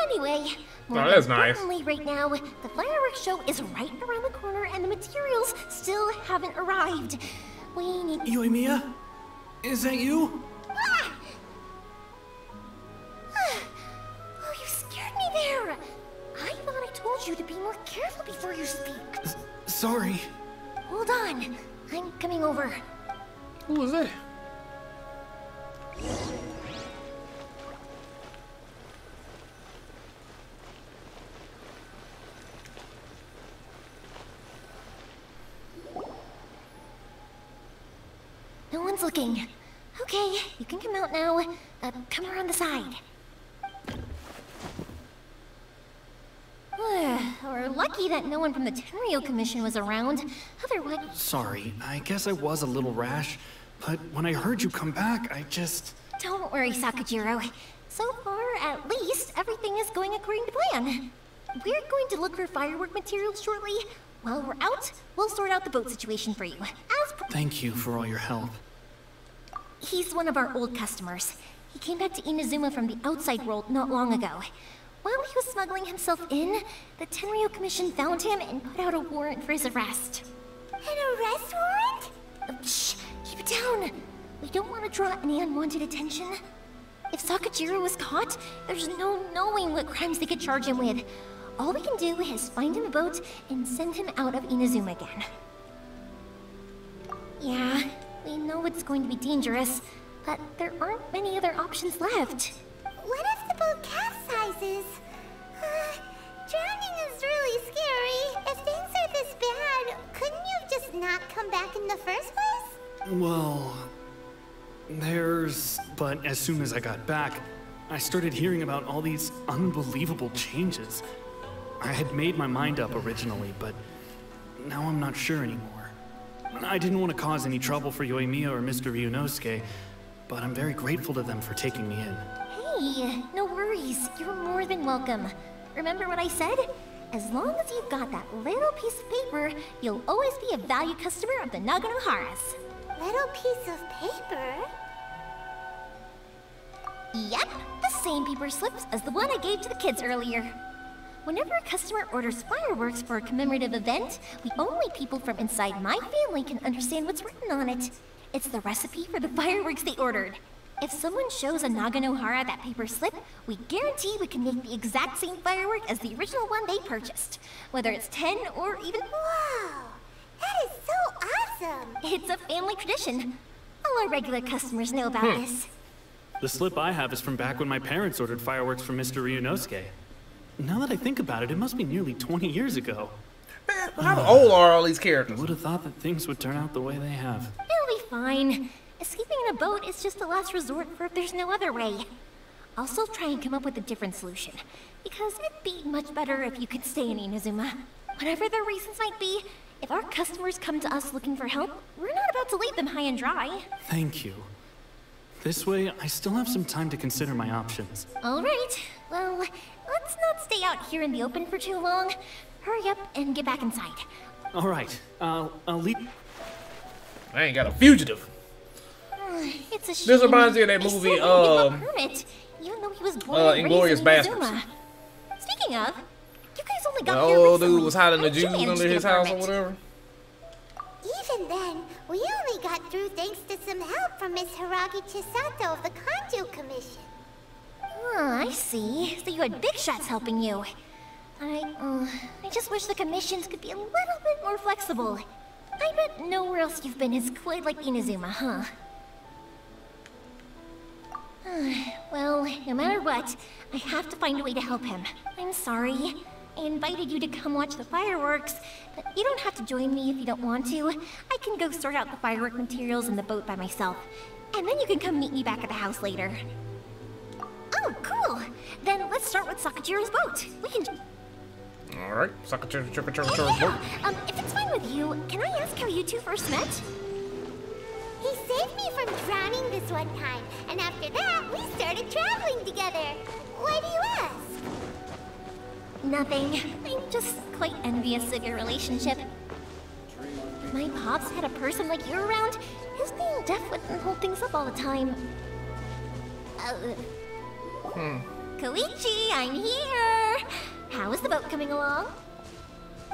Anyway, more that's nice. importantly right now, the fireworks show is right around the corner and the materials still haven't arrived. We need... Yoimiya? Is that you? Ah! Oh, you scared me there. I thought I told you to be more careful before you speak. Sorry. Hold on. I'm coming over. Who was that? No one's looking. Okay, you can come out now. Come around the side. We're lucky that no one from the Tenryo Commission was around. Otherwise... Sorry, I guess I was a little rash, but when I heard you come back, I just... Don't worry, Sakujiro. So far, at least, everything is going according to plan. We're going to look for firework materials shortly. While we're out, we'll sort out the boat situation for you. Thank you for all your help. He's one of our old customers. He came back to Inazuma from the outside world not long ago. While he was smuggling himself in, the Tenryo Commission found him and put out a warrant for his arrest. An arrest warrant? Shh! Keep it down! We don't want to draw any unwanted attention. If Sakujiro was caught, there's no knowing what crimes they could charge him with. All we can do is find him a boat and send him out of Inazuma again. Yeah, we know it's going to be dangerous, but there aren't many other options left. What if the boat capsizes? Drowning is really scary. If things are this bad, couldn't you just not come back in the first place? Well... But as soon as I got back, I started hearing about all these unbelievable changes. I had made my mind up originally, but now I'm not sure anymore. I didn't want to cause any trouble for Yoimiya or Mr. Ryunosuke, but I'm very grateful to them for taking me in. Hey, no worries. You're more than welcome. Remember what I said? As long as you've got that little piece of paper, you'll always be a valued customer of the Naganoharas. Little piece of paper? Yep, the same paper slips as the one I gave to the kids earlier. Whenever a customer orders fireworks for a commemorative event, the only people from inside my family can understand what's written on it. It's the recipe for the fireworks they ordered. If someone shows a Naganohara that paper slip, we guarantee we can make the exact same firework as the original one they purchased. Whether it's 10 or even... Wow! That is so awesome! It's a family tradition. All our regular customers know about this. The slip I have is from back when my parents ordered fireworks from Mr. Ryunosuke. Now that I think about it, it must be nearly 20 years ago. Man, how old are all these characters? I would have thought that things would turn out the way they have. It'll be fine. Escaping in a boat is just a last resort for if there's no other way. I'll still try and come up with a different solution, because it'd be much better if you could stay in Inazuma. Whatever their reasons might be, if our customers come to us looking for help, we're not about to leave them high and dry. Thank you. This way, I still have some time to consider my options. All right. Well, let's not stay out here in the open for too long. Hurry up and get back inside. All right. I'll leave. I ain't got a fugitive. It's a shame. This reminds me of that movie, even though he was born Inglourious Basterds. Speaking of, you guys only got The here old recently. dude was hiding the How'd you Jews manage under to his get a house or permit? whatever. Even then, we only got through thanks to some help from Miss Hiragi Chisato of the Kujou Commission. Oh, I see. So you had big shots helping you. I just wish the commissions could be a little bit more flexible. I bet nowhere else you've been is quite like Inazuma, huh? Well, no matter what, I have to find a way to help him. I'm sorry. I invited you to come watch the fireworks, but you don't have to join me if you don't want to. I can go sort out the firework materials in the boat by myself, and then you can come meet me back at the house later. Oh, cool! Then let's start with Sakajiro's boat. We can... Alright, Sakajiro's Yeah, boat. if it's fine with you, can I ask how you two first met? He saved me from drowning this one time, and after that, we started traveling together. Why do you ask? Nothing. I'm just quite envious of your relationship. If my pops had a person like you around, his being deaf wouldn't hold things up all the time. Koichi, I'm here! How is the boat coming along?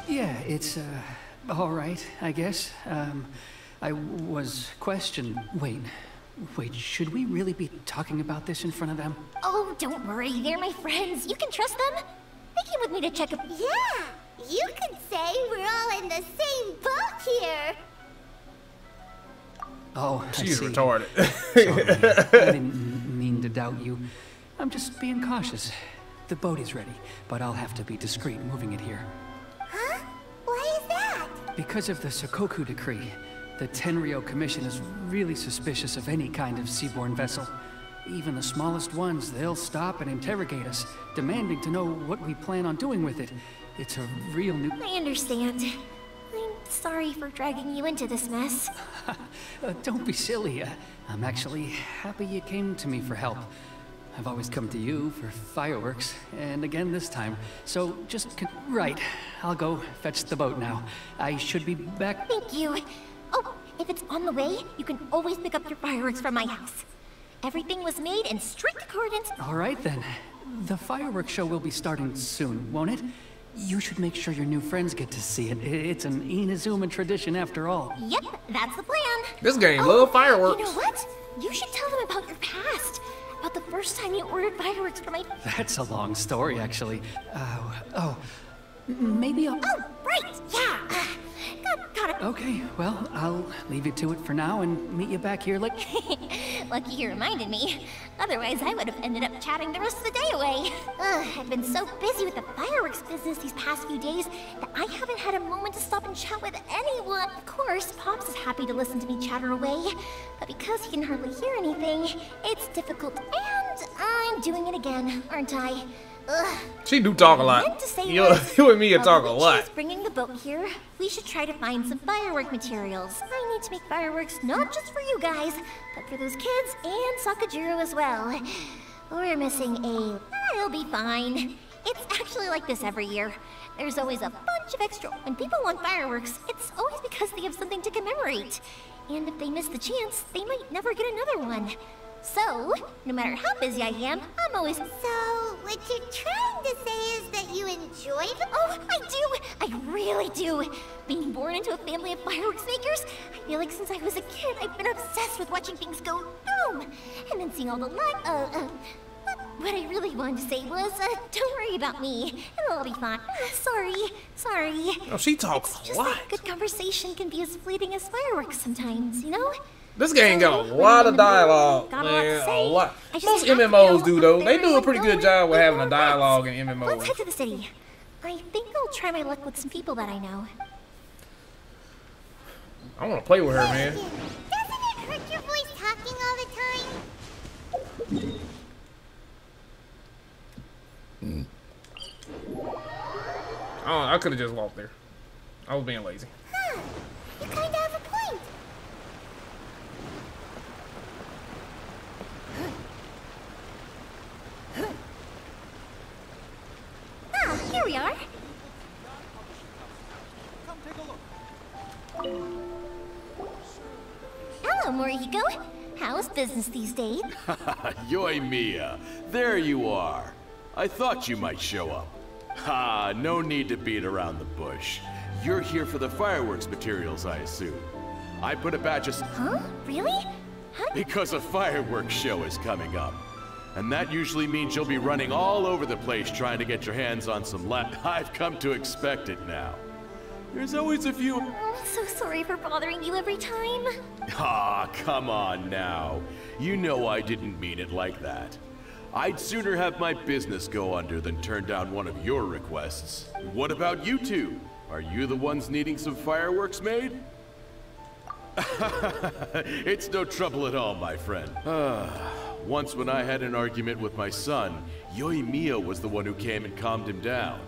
Yeah, it's, all right, I guess. I was questioned. Wait, should we really be talking about this in front of them? Oh, don't worry, they're my friends. You can trust them. They came with me to check up. Yeah, you could say we're all in the same boat here. Oh, She's I see. retarded. Sorry, I didn't mean to doubt you. I'm just being cautious. The boat is ready, but I'll have to be discreet moving it here. Huh? Why is that? Because of the Sokoku decree, the Tenryou Commission is really suspicious of any kind of seaborne vessel. Even the smallest ones, they'll stop and interrogate us, demanding to know what we plan on doing with it. It's a real new... I understand. I'm sorry for dragging you into this mess. Don't be silly. I'm actually happy you came to me for help. I've always come to you for fireworks, and again this time. So just... Right, I'll go fetch the boat now. I should be back... Thank you. Oh, if it's on the way, you can always pick up your fireworks from my house. Everything was made in strict accordance. All right then. The fireworks show will be starting soon, won't it? You should make sure your new friends get to see it. It's an Inazuma tradition after all. Yep, that's the plan. This game love fireworks. You know what? You should tell them about your past. About the first time you ordered fireworks for my... That's a long story, actually. Maybe I'll... Oh, right, yeah. Got it. Okay, well, I'll leave you to it for now and meet you back here like... Lucky you reminded me. Otherwise, I would have ended up chatting the rest of the day away. I've been so busy with the fireworks business these past few days that I haven't had a moment to stop and chat with anyone. Of course, Pops is happy to listen to me chatter away, but because he can hardly hear anything, it's difficult. And I'm doing it again, aren't I? Ugh. She do talk a lot. You and me talk a lot. Bringing the boat here, we should try to find some firework materials. I need to make fireworks not just for you guys, but for those kids and Sakajiro as well. We're missing a... It'll be fine. It's actually like this every year. There's always a bunch of extra... When people want fireworks, it's always because they have something to commemorate. And if they miss the chance, they might never get another one. So, no matter how busy I am, I'm always... So, what you're trying to say is that you enjoy them? Oh, I do! I really do! Being born into a family of fireworks makers, I feel like since I was a kid, I've been obsessed with watching things go boom! And then seeing all the light... What I really wanted to say was, don't worry about me. It'll all be fine. Sorry. Oh, she talks a lot. Like good conversation can be as fleeting as fireworks sometimes, you know? This game got a lot of dialogue, man. A lot. Most MMOs do, though. They do a pretty good job with having a dialogue in MMOs. Let's head to the city. I think I'll try my luck with some people that I know. I want to play with her, man. Doesn't it hurt your voice talking all the time? Oh, I could have just walked there. I was being lazy. Huh. You kind of have a point. Ah, here we are. Come take a look. Hello, Morihiko. How's business these days? Yoimiya, there you are. I thought you might show up. Ha, no need to beat around the bush. You're here for the fireworks materials, I assume. I put a batch of... Huh? Really? Because a fireworks show is coming up. And that usually means you'll be running all over the place trying to get your hands on some I've come to expect it now. There's always a few... Oh, I'm so sorry for bothering you every time. Ah, come on now. You know I didn't mean it like that. I'd sooner have my business go under than turn down one of your requests. What about you two? Are you the ones needing some fireworks made? It's no trouble at all, my friend. Once when I had an argument with my son, Yoimiya was the one who came and calmed him down.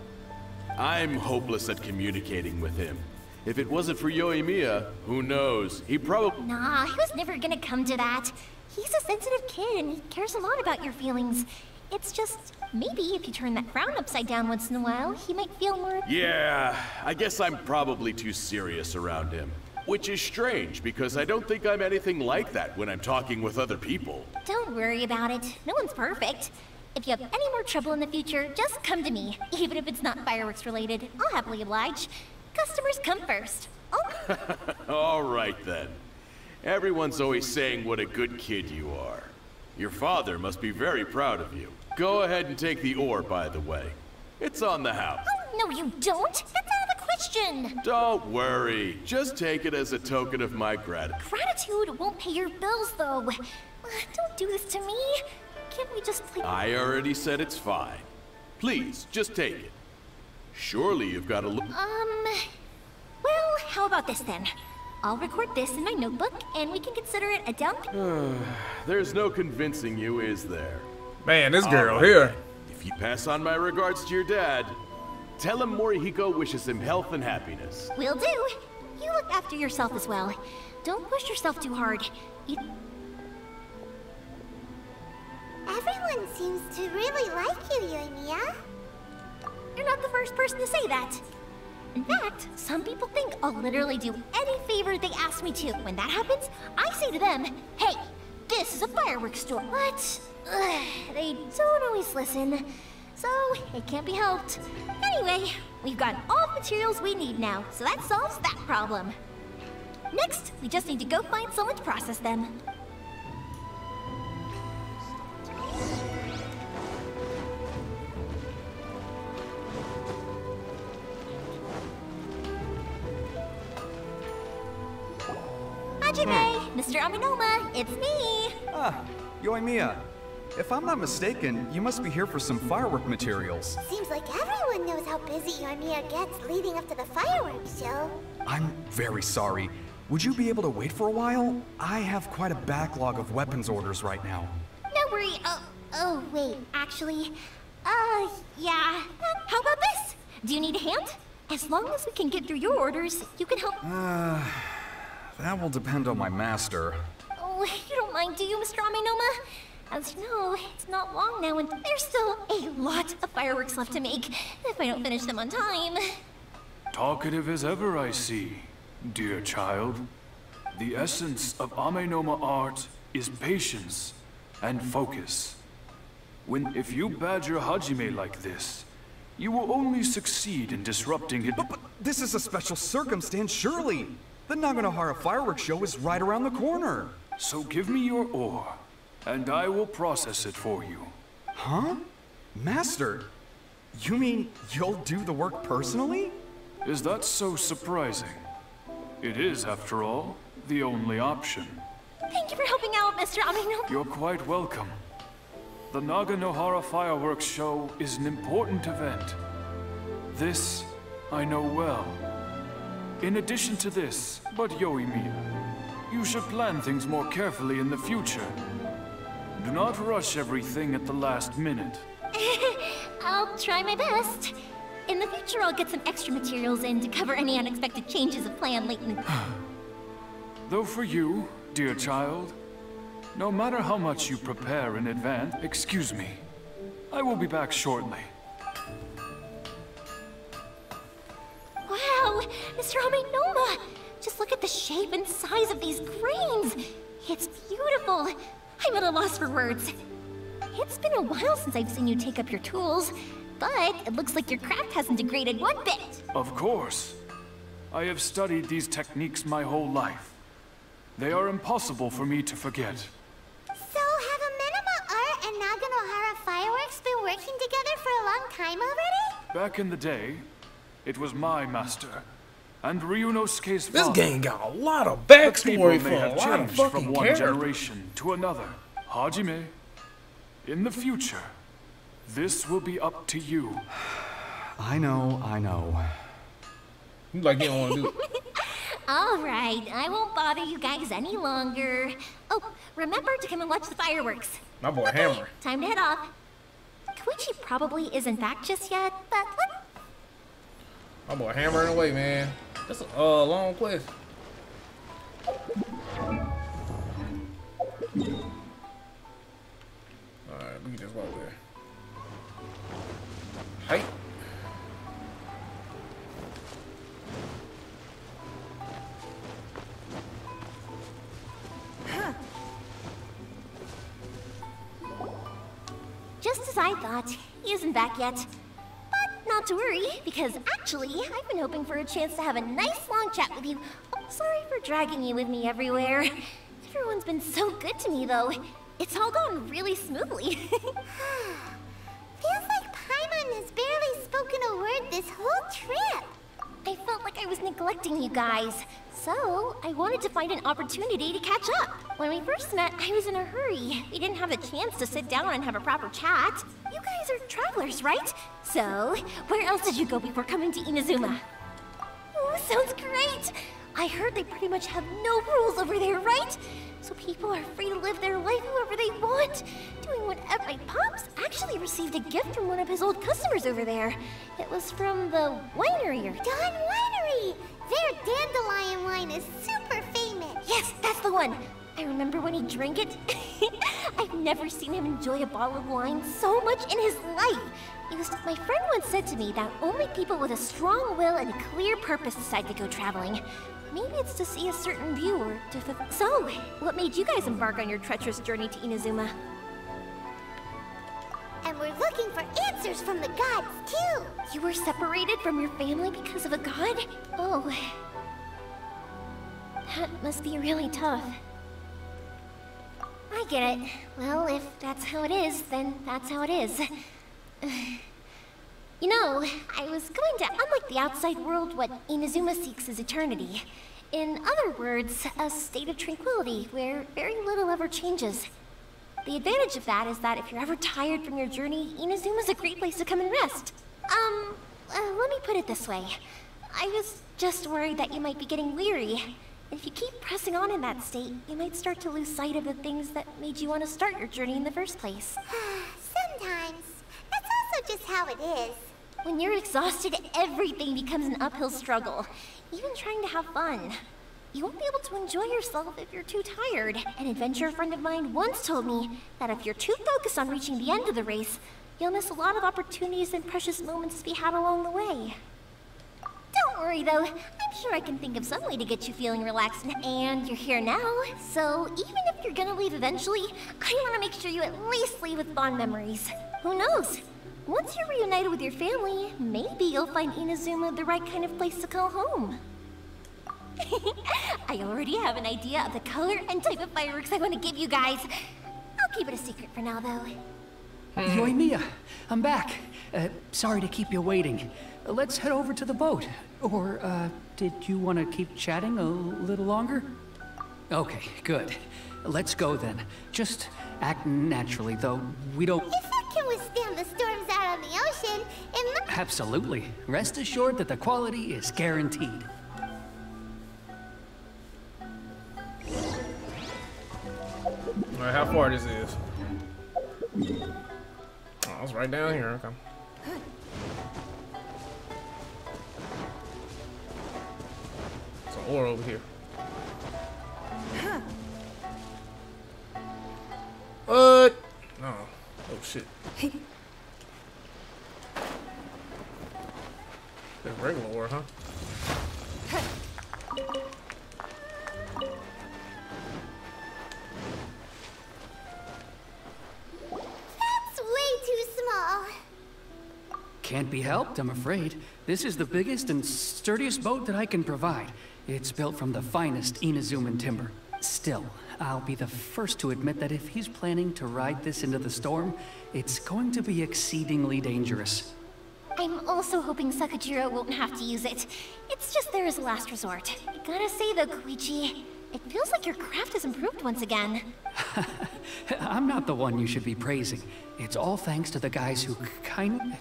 I'm hopeless at communicating with him. If it wasn't for Yoimiya, who knows? He probably... Nah, he was never gonna come to that. He's a sensitive kid and he cares a lot about your feelings. It's just, maybe if you turn that frown upside down once in a while, he might feel more... Yeah, I guess I'm probably too serious around him. Which is strange, because I don't think I'm anything like that when I'm talking with other people. Don't worry about it. No one's perfect. If you have any more trouble in the future, just come to me. Even if it's not fireworks related, I'll happily oblige. Customers come first. Oh. All right then. Everyone's always saying what a good kid you are. Your father must be very proud of you. Go ahead and take the ore, by the way. It's on the house. Oh, no you don't. That's out of the question. Don't worry. Just take it as a token of my gratitude. Gratitude won't pay your bills, though. Don't do this to me. Can't we just play... I already said it's fine. Please, just take it. Surely you've got a look... Well, how about this then? I'll record this in my notebook, and we can consider it a down payment. There's no convincing you, is there? Man, this girl here. If you pass on my regards to your dad, tell him Morihiko wishes him health and happiness. Will do. You look after yourself as well. Don't push yourself too hard. Everyone seems to really like you, Yoimiya. You're not the first person to say that. In fact, some people think I'll literally do any favor they ask me to. When that happens, I say to them, hey, this is a fireworks store. But they don't always listen, so it can't be helped. Anyway, we've got all the materials we need now, so that solves that problem. Next, we just need to go find someone to process them. Mr. Aminoma, it's me! Ah, Yoimiya. If I'm not mistaken, you must be here for some firework materials. Seems like everyone knows how busy Yoimiya gets leading up to the fireworks show. I'm very sorry. Would you be able to wait for a while? I have quite a backlog of weapons orders right now. No worry. Oh, wait. Actually, Yeah. How about this? Do you need a hand? As long as we can get through your orders, you can help. That will depend on my master. Oh, you don't mind, do you, Mr. Amenoma? As you know, it's not long now, and there's still a lot of fireworks left to make if I don't finish them on time. Talkative as ever, I see, dear child. The essence of Amenoma art is patience and focus. If you badger Hajime like this, you will only succeed in disrupting it. But this is a special circumstance, surely. The Naganohara fireworks show is right around the corner. So give me your ore, and I will process it for you. Huh? Master, you mean you'll do the work personally? Is that so surprising? It is, after all, the only option. Thank you for helping out, Mr. Amenoma. You're quite welcome. The Naganohara fireworks show is an important event. This, I know well. In addition to this, but Yoimiya, you should plan things more carefully in the future. Do not rush everything at the last minute. I'll try my best. In the future, I'll get some extra materials in to cover any unexpected changes of plan late in the... Though for you, dear child, no matter how much you prepare in advance, excuse me, I will be back shortly. Wow, Mr. Amenoma! Just look at the shape and size of these grains! It's beautiful! I'm at a loss for words. It's been a while since I've seen you take up your tools, but it looks like your craft hasn't degraded one bit. Of course. I have studied these techniques my whole life. They are impossible for me to forget. So, have Amenoma Art and Naganohara Fireworks been working together for a long time already? Back in the day, it was my master, and Ryunosuke's This father. game got a lot of backstory for may a have lot of changed fucking from one characters. generation to another. Hajime, in the future, this will be up to you. I know. You like you don't want to do it. All right, I won't bother you guys any longer. Oh, remember to come and watch the fireworks. My boy Hammer. Time to head off. Koichi probably isn't back just yet, but what? My boy hammering away, man. That's a long quest. Alright, we can just walk there. Hey. Just as I thought, he isn't back yet. But not to worry, because actually, I've been hoping for a chance to have a nice long chat with you. Oh, sorry for dragging you with me everywhere. Everyone's been so good to me, though. It's all gone really smoothly. Feels like Paimon has barely spoken a word this whole trip. I felt like I was neglecting you guys. So, I wanted to find an opportunity to catch up. When we first met, I was in a hurry. We didn't have the chance to sit down and have a proper chat. You guys are travelers, right? So, where else did you go before coming to Inazuma? Oh, sounds great! I heard they pretty much have no rules over there, right? So people are free to live their life however they want, doing whatever. My pops actually received a gift from one of his old customers over there. It was from the winery. Dawn Winery! Their dandelion wine is super famous. Yes, that's the one. I remember when he drank it. I've never seen him enjoy a bottle of wine so much in his life. My friend once said to me that only people with a strong will and a clear purpose decide to go traveling. Maybe it's to see a certain view or to So, what made you guys embark on your treacherous journey to Inazuma? And we're looking for answers from the gods, too. You were separated from your family because of a god? Oh. That must be really tough. I get it. Well, if that's how it is, then that's how it is. You know, I was going to, unlike the outside world, what Inazuma seeks is eternity. In other words, a state of tranquility where very little ever changes. The advantage of that is that if you're ever tired from your journey, Inazuma's a great place to come and rest. Let me put it this way. I was just worried that you might be getting weary. If you keep pressing on in that state, you might start to lose sight of the things that made you want to start your journey in the first place. Sometimes. That's also how it is. When you're exhausted, everything becomes an uphill struggle, even trying to have fun. You won't be able to enjoy yourself if you're too tired. An adventure friend of mine once told me that if you're too focused on reaching the end of the race, you'll miss a lot of opportunities and precious moments to be had along the way. Don't worry though, I'm sure I can think of some way to get you feeling relaxed, and you're here now, so even if you're gonna leave eventually, I want to make sure you at least leave with fond memories. Who knows? Once you're reunited with your family, maybe you'll find Inazuma the right kind of place to call home. I already have an idea of the color and type of fireworks I want to give you guys. I'll keep it a secret for now though. Yoimiya, I'm back. Sorry to keep you waiting. Let's head over to the boat. Or, did you want to keep chatting a little longer? Okay, good. Let's go then. Just act naturally, though we don't... If it can withstand the storms out on the ocean, it might... Absolutely. Rest assured that the quality is guaranteed. Alright, how far this is? Oh, it's right down here. Okay. It's an ore over here. What? Oh. Oh shit. That's regular ore, huh? Can't be helped, I'm afraid. This is the biggest and sturdiest boat that I can provide. It's built from the finest Inazuman timber. Still, I'll be the first to admit that if he's planning to ride this into the storm, it's going to be exceedingly dangerous. I'm also hoping Sakajiro won't have to use it. It's just there as a last resort. I gotta say though, Koichi, it feels like your craft has improved once again. I'm not the one you should be praising. It's all thanks to the guys who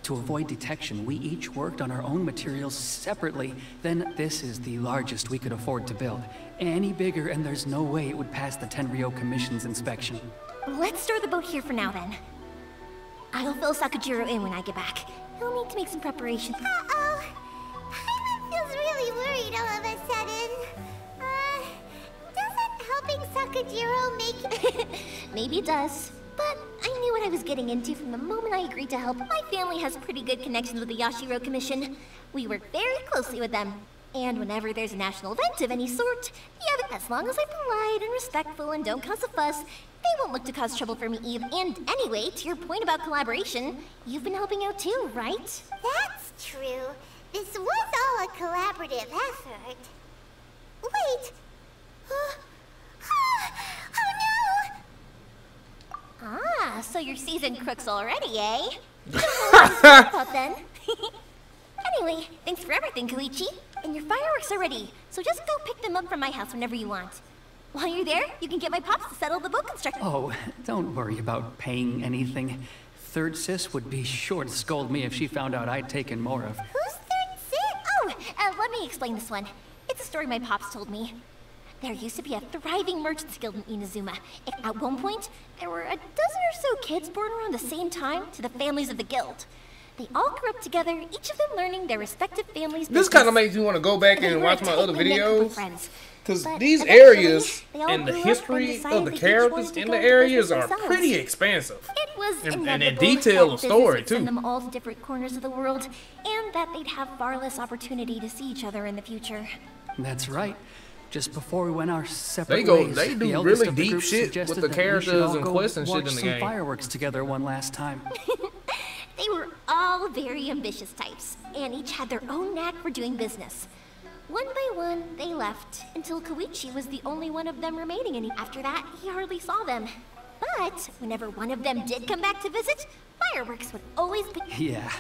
to avoid detection, we each worked on our own materials separately. Then this is the largest we could afford to build. Any bigger and there's no way it would pass the Tenryou Commission's inspection. Let's store the boat here for now then. I'll fill Sakajiro in when I get back. He'll need to make some preparations. Uh-oh. Paimon feels really worried all of a sudden. Doesn't helping Sakajiro make... Maybe it does. But I knew what I was getting into from the moment I agreed to help. My family has pretty good connections with the Yashiro Commission. We work very closely with them. And whenever there's a national event of any sort, as long as I'm polite and respectful and don't cause a fuss, they won't look to cause trouble for me either. And anyway, to your point about collaboration, you've been helping out too, right? That's true. This was all a collaborative effort. Wait! Oh no! Ah, so you're seasoned crooks already, eh? You don't know what to about then. Anyway, thanks for everything, Koichi. And your fireworks are ready, so just go pick them up from my house whenever you want. While you're there, you can get my pops to settle the boat construction. Oh, don't worry about paying anything. Third Sis would be sure to scold me if she found out I'd taken more of. Who's Third Sis? Oh, let me explain this one. It's a story my pops told me. There used to be a thriving merchants guild in Inazuma. At one point, there were a dozen or so kids born around the same time to the families of the guild. They all grew up together, each of them learning their respective families' This kind of makes you want to go back and watch my other videos. Because these areas and the history of the characters in the areas are pretty expansive. It was and they detail the story too. Send them all to different corners of the world, and that they'd have far less opportunity to see each other in the future. That's right. Just before we went our separate ways, they do the eldest really of the deep group shit with suggested the that characters we should all and go quests and shit watch in the some game. fireworks together one last time. They were all very ambitious types, and each had their own knack for doing business. One by one, they left, until Koichi was the only one of them remaining, and after that, he hardly saw them. But whenever one of them did come back to visit, fireworks would always be... Yeah,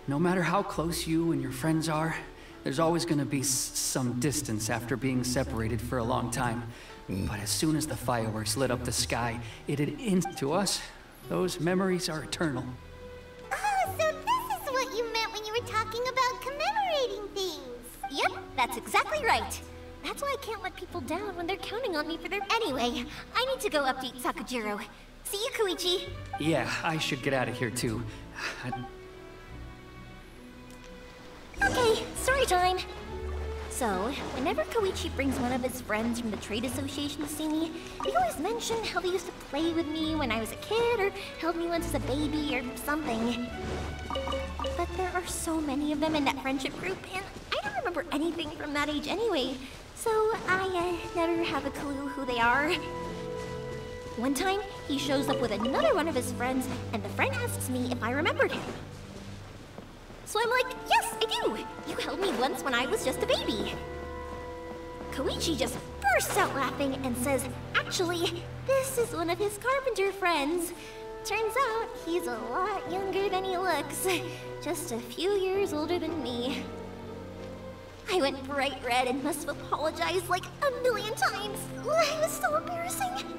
no matter how close you and your friends are, there's always going to be some distance after being separated for a long time. But as soon as the fireworks lit up the sky, to us, those memories are eternal. Oh, so this is what you meant when you were talking about commemorating things. Yep, that's exactly right. That's why I can't let people down when they're counting on me for their... Anyway, I need to go update Sakajiro. See you, Koichi. Yeah, I should get out of here too. Okay, story time. So, whenever Koichi brings one of his friends from the trade association to see me, they always mention how they used to play with me when I was a kid, or held me once as a baby, or something. But there are so many of them in that friendship group, and I don't remember anything from that age anyway, so I never have a clue who they are. One time, he shows up with another one of his friends, and the friend asks me if I remembered him. So I'm like, yes, I do! You held me once when I was just a baby. Koichi just bursts out laughing and says, actually, this is one of his carpenter friends. Turns out, he's a lot younger than he looks. Just a few years older than me. I went bright red and must have apologized like 1,000,000 times. It was so embarrassing.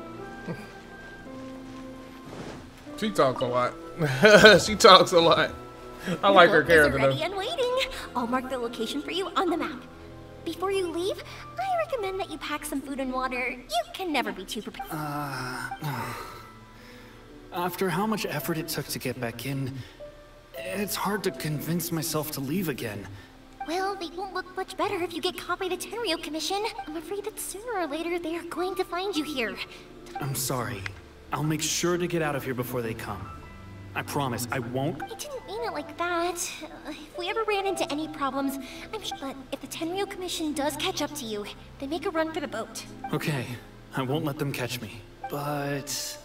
She talks a lot. She talks a lot. I like her character though. Ready and waiting. I'll mark the location for you on the map. Before you leave, I recommend that you pack some food and water. You can never be too prepared. After how much effort it took to get back in, it's hard to convince myself to leave again. Well, they won't look much better if you get caught by the Tenryou Commission. I'm afraid that sooner or later they are going to find you here. I'm sorry. I'll make sure to get out of here before they come. I promise, I won't. I didn't mean it like that. If we ever ran into any problems, I'm sure. But if the Tenryou Commission does catch up to you, they make a run for the boat. Okay, I won't let them catch me. But...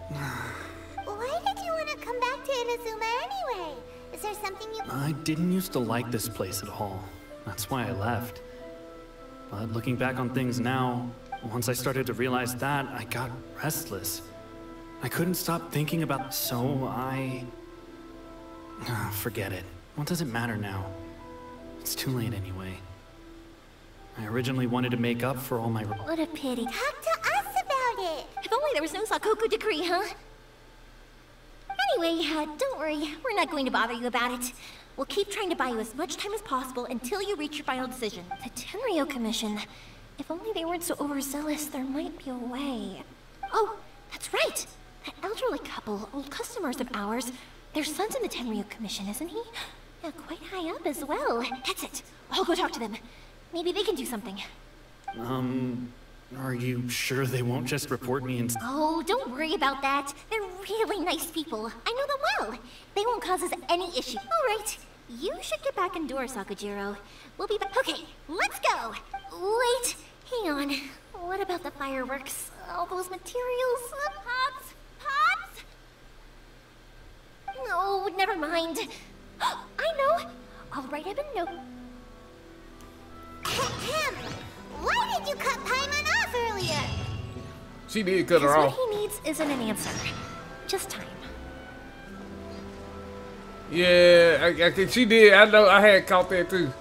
Why did you want to come back to Inazuma anyway? Is there something you... I didn't used to like this place at all. That's why I left. But looking back on things now, once I started to realize that, I got restless. I couldn't stop thinking about... So I... Forget it. What does it matter now? It's too late anyway. I originally wanted to make up for all my... What a pity. Talk to us about it! If only there was no Sakoku decree, huh? Anyway, don't worry. We're not going to bother you about it. We'll keep trying to buy you as much time as possible until you reach your final decision. The Tenryou Commission. If only they weren't so overzealous, there might be a way. Oh, that's right! That elderly couple, old customers of ours, their son's in the Tenryou Commission, isn't he? Yeah, quite high up as well. That's it. I'll go talk to them. Maybe they can do something. Are you sure they won't just report me and... Oh, don't worry about that. They're really nice people. I know them well. They won't cause us any issue. All right. You should get back indoors, Sakujiro. We'll be back. Okay, let's go. Wait, hang on. What about the fireworks? All those materials? Pops? Pops? No, never mind. I know. I'll write him a note. Him! Why did you cut Paimon off earlier? She did cut her off. What he needs isn't an answer. Just time. Yeah, I think she did. I know. I had caught that too.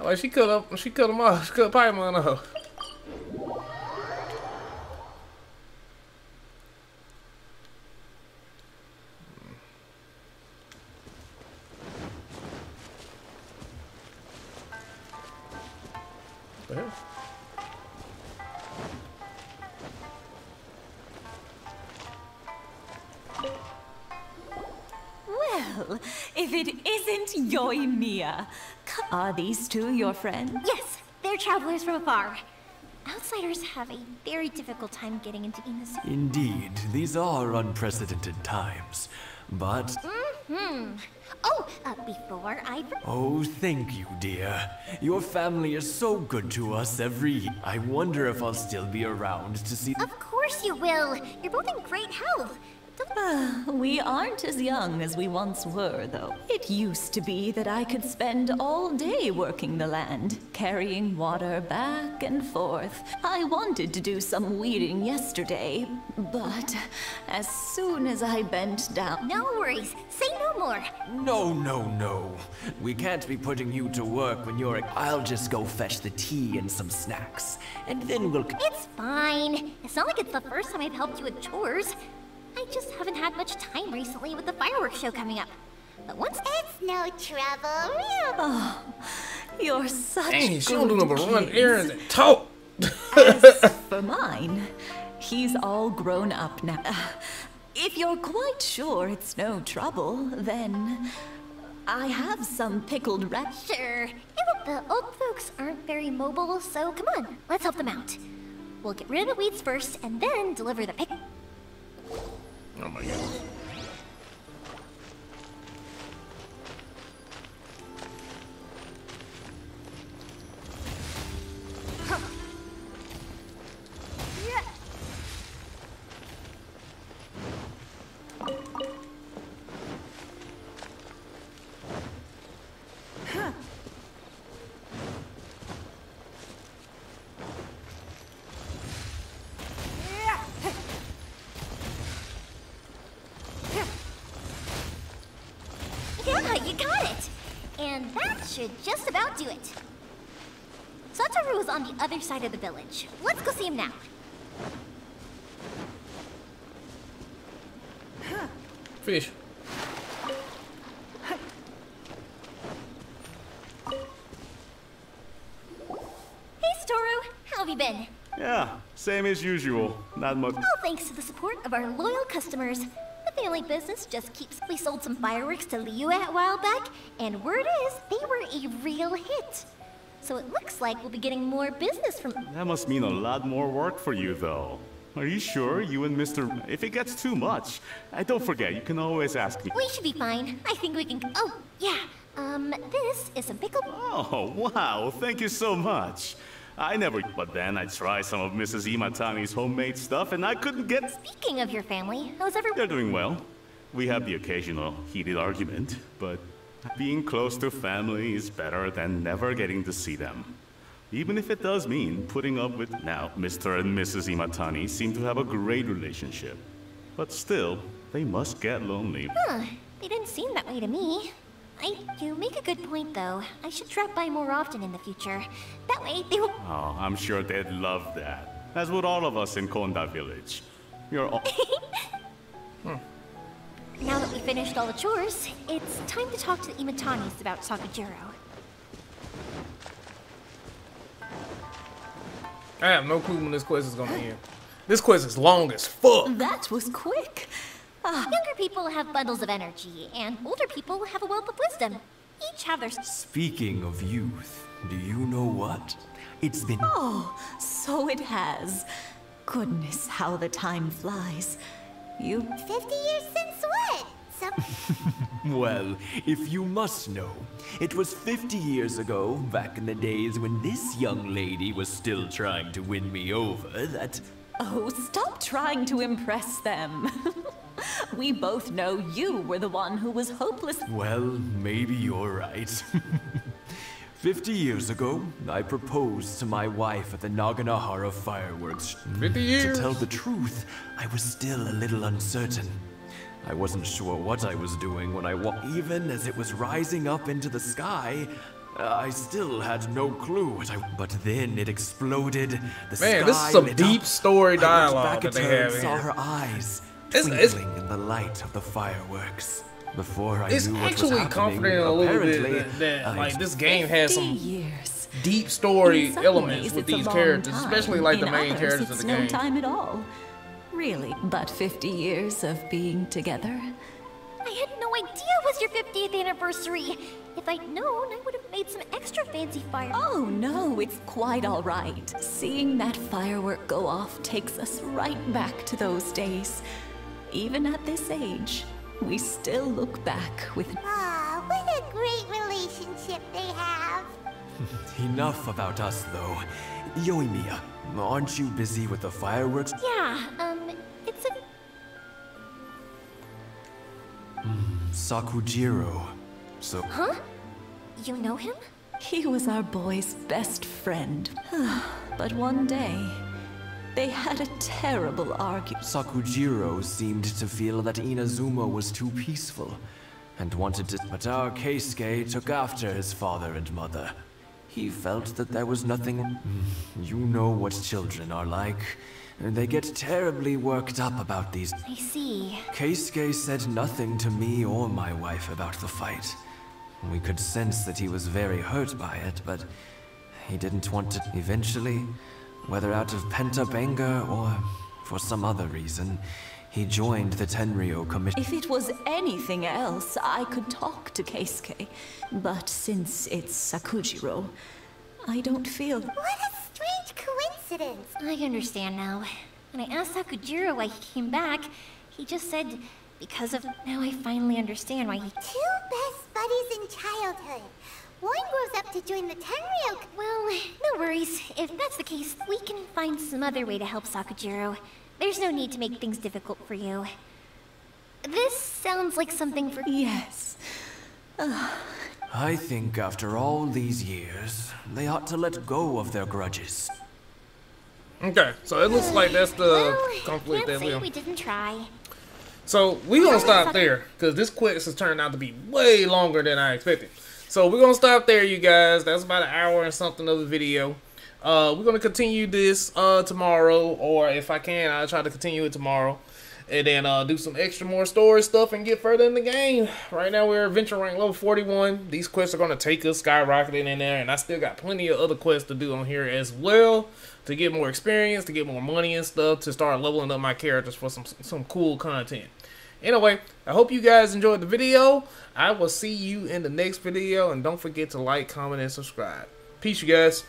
Like she cut him off. She cut Paimon off. What the hell? Well, if it isn't Yoimiya, are these two your friends? Yes, they're travelers from afar. Outsiders have a very difficult time getting into Inazuma. Indeed, these are unprecedented times, but... Oh, before I... Oh, thank you, dear. Your family is so good to us every year. I wonder if I'll still be around to see... Of course you will. You're both in great health. We aren't as young as we once were, though. It used to be that I could spend all day working the land, carrying water back and forth. I wanted to do some weeding yesterday, but as soon as I bent down... No worries. Say no more. No. We can't be putting you to work when you're... I'll just go fetch the tea and some snacks, and then we'll... It's fine. It's not like it's the first time I've helped you with chores. I just haven't had much time recently with the fireworks show coming up. But once... It's no trouble. Oh, you're such Dang, she don't do nothing but run errands and talk. As for mine, he's all grown up now. If you're quite sure it's no trouble, then I have some pickled rat. Sure. The old folks aren't very mobile, so come on, let's help them out. We'll get rid of the weeds first, and then deliver the pick. Oh my goodness. Yeah, you got it! And that should just about do it. Satoru is on the other side of the village. Let's go see him now. Fish. Hey, Satoru! How have you been? Yeah, same as usual. Not much. All thanks to the support of our loyal customers. The family business just keeps. We sold some fireworks to Liu a while back, and word is they were a real hit. So it looks like we'll be getting more business from. That must mean a lot more work for you, though. Are you sure you and Mr. If it gets too much, don't forget, you can always ask me. We should be fine. I think we can. Oh, yeah. This is some pickled. Oh, wow, thank you so much. I never, but then I tried some of Mrs. Imatani's homemade stuff and I couldn't get. Speaking of your family, how's everyone? They're doing well. We have the occasional heated argument, but being close to family is better than never getting to see them. Even if it does mean putting up with. Now, Mr. and Mrs. Imatani seem to have a great relationship. But still, they must get lonely. Huh, they didn't seem that way to me. You make a good point, though. I should drop by more often in the future. That way, they will. Oh, I'm sure they'd love that. As would all of us in Konda Village. You're all. Now that we finished all the chores, it's time to talk to the Imatanis about Sakujiro. I have no clue when this quest is gonna end. This quest is long as fuck. That was quick. Younger people have bundles of energy, and older people have a wealth of wisdom. Each have their. Speaking of youth, do you know what? It's been. Oh, so it has. Goodness, how the time flies. 50 years since what? Well, if you must know, it was 50 years ago, back in the days when this young lady was still trying to win me over, that. Oh, stop trying to impress them. We both know you were the one who was hopeless. Well, maybe you're right. 50 years ago, I proposed to my wife at the Naganohara fireworks. 50 years? To tell the truth, I was still a little uncertain. I wasn't sure what I was doing when I walked. Even as it was rising up into the sky, I still had no clue what But then it exploded. The Man, sky this is some lit deep up. story I dialogue looked that back they at her have and in saw here. her eyes It's twinkling in the light of the fireworks. Before I It's knew what was actually happening, comforting a little bit that like this game has some deep story elements with these characters, especially like the main characters of the game. No time at all. Really, but 50 years of being together. I had no idea it was your 50th anniversary. If I'd known, I would have made some extra fancy fire. Oh no, it's quite all right. Seeing that firework go off takes us right back to those days. Even at this age, we still look back with. Ah, what a great relationship they have. Enough about us, though. Yoimiya, aren't you busy with the fireworks? Yeah, it's a. Sakujiro. So. Huh? You know him? He was our boy's best friend. But one day, they had a terrible argument. Sakujiro seemed to feel that Inazuma was too peaceful, and wanted to. But our Keisuke took after his father and mother. He felt that there was nothing. You know what children are like. They get terribly worked up about these. I see. Keisuke said nothing to me or my wife about the fight. We could sense that he was very hurt by it, but he didn't want to. Eventually, whether out of pent-up anger or for some other reason, He joined the Tenryou Commission. If it was anything else, I could talk to Keisuke. But since it's Sakujiro, I don't feel... What a strange coincidence. I understand now. When I asked Sakujiro why he came back, he just said, because of... Now I finally understand why he... Two best buddies in childhood. One grows up to join the Tenryou. Well, no worries. If that's the case, we can find some other way to help Sakujiro. There's no need to make things difficult for you. This sounds like something for... Yes. I think after all these years, they ought to let go of their grudges. Okay, so it looks like that's the conflict that we didn't try. So we gonna stop there because this quest has turned out to be way longer than I expected. So we're gonna stop there, you guys. That's about an hour and something of the video. We're gonna continue this tomorrow, or if I can, I'll try to continue it tomorrow, and then do some extra more story stuff and get further in the game. Right now we're adventure rank level 41. These quests are gonna take us skyrocketing in there, and I still got plenty of other quests to do on here as well to get more experience, to get more money and stuff, to start leveling up my characters for some cool content. Anyway, I hope you guys enjoyed the video. I will see you in the next video, and don't forget to like, comment, and subscribe. Peace, you guys.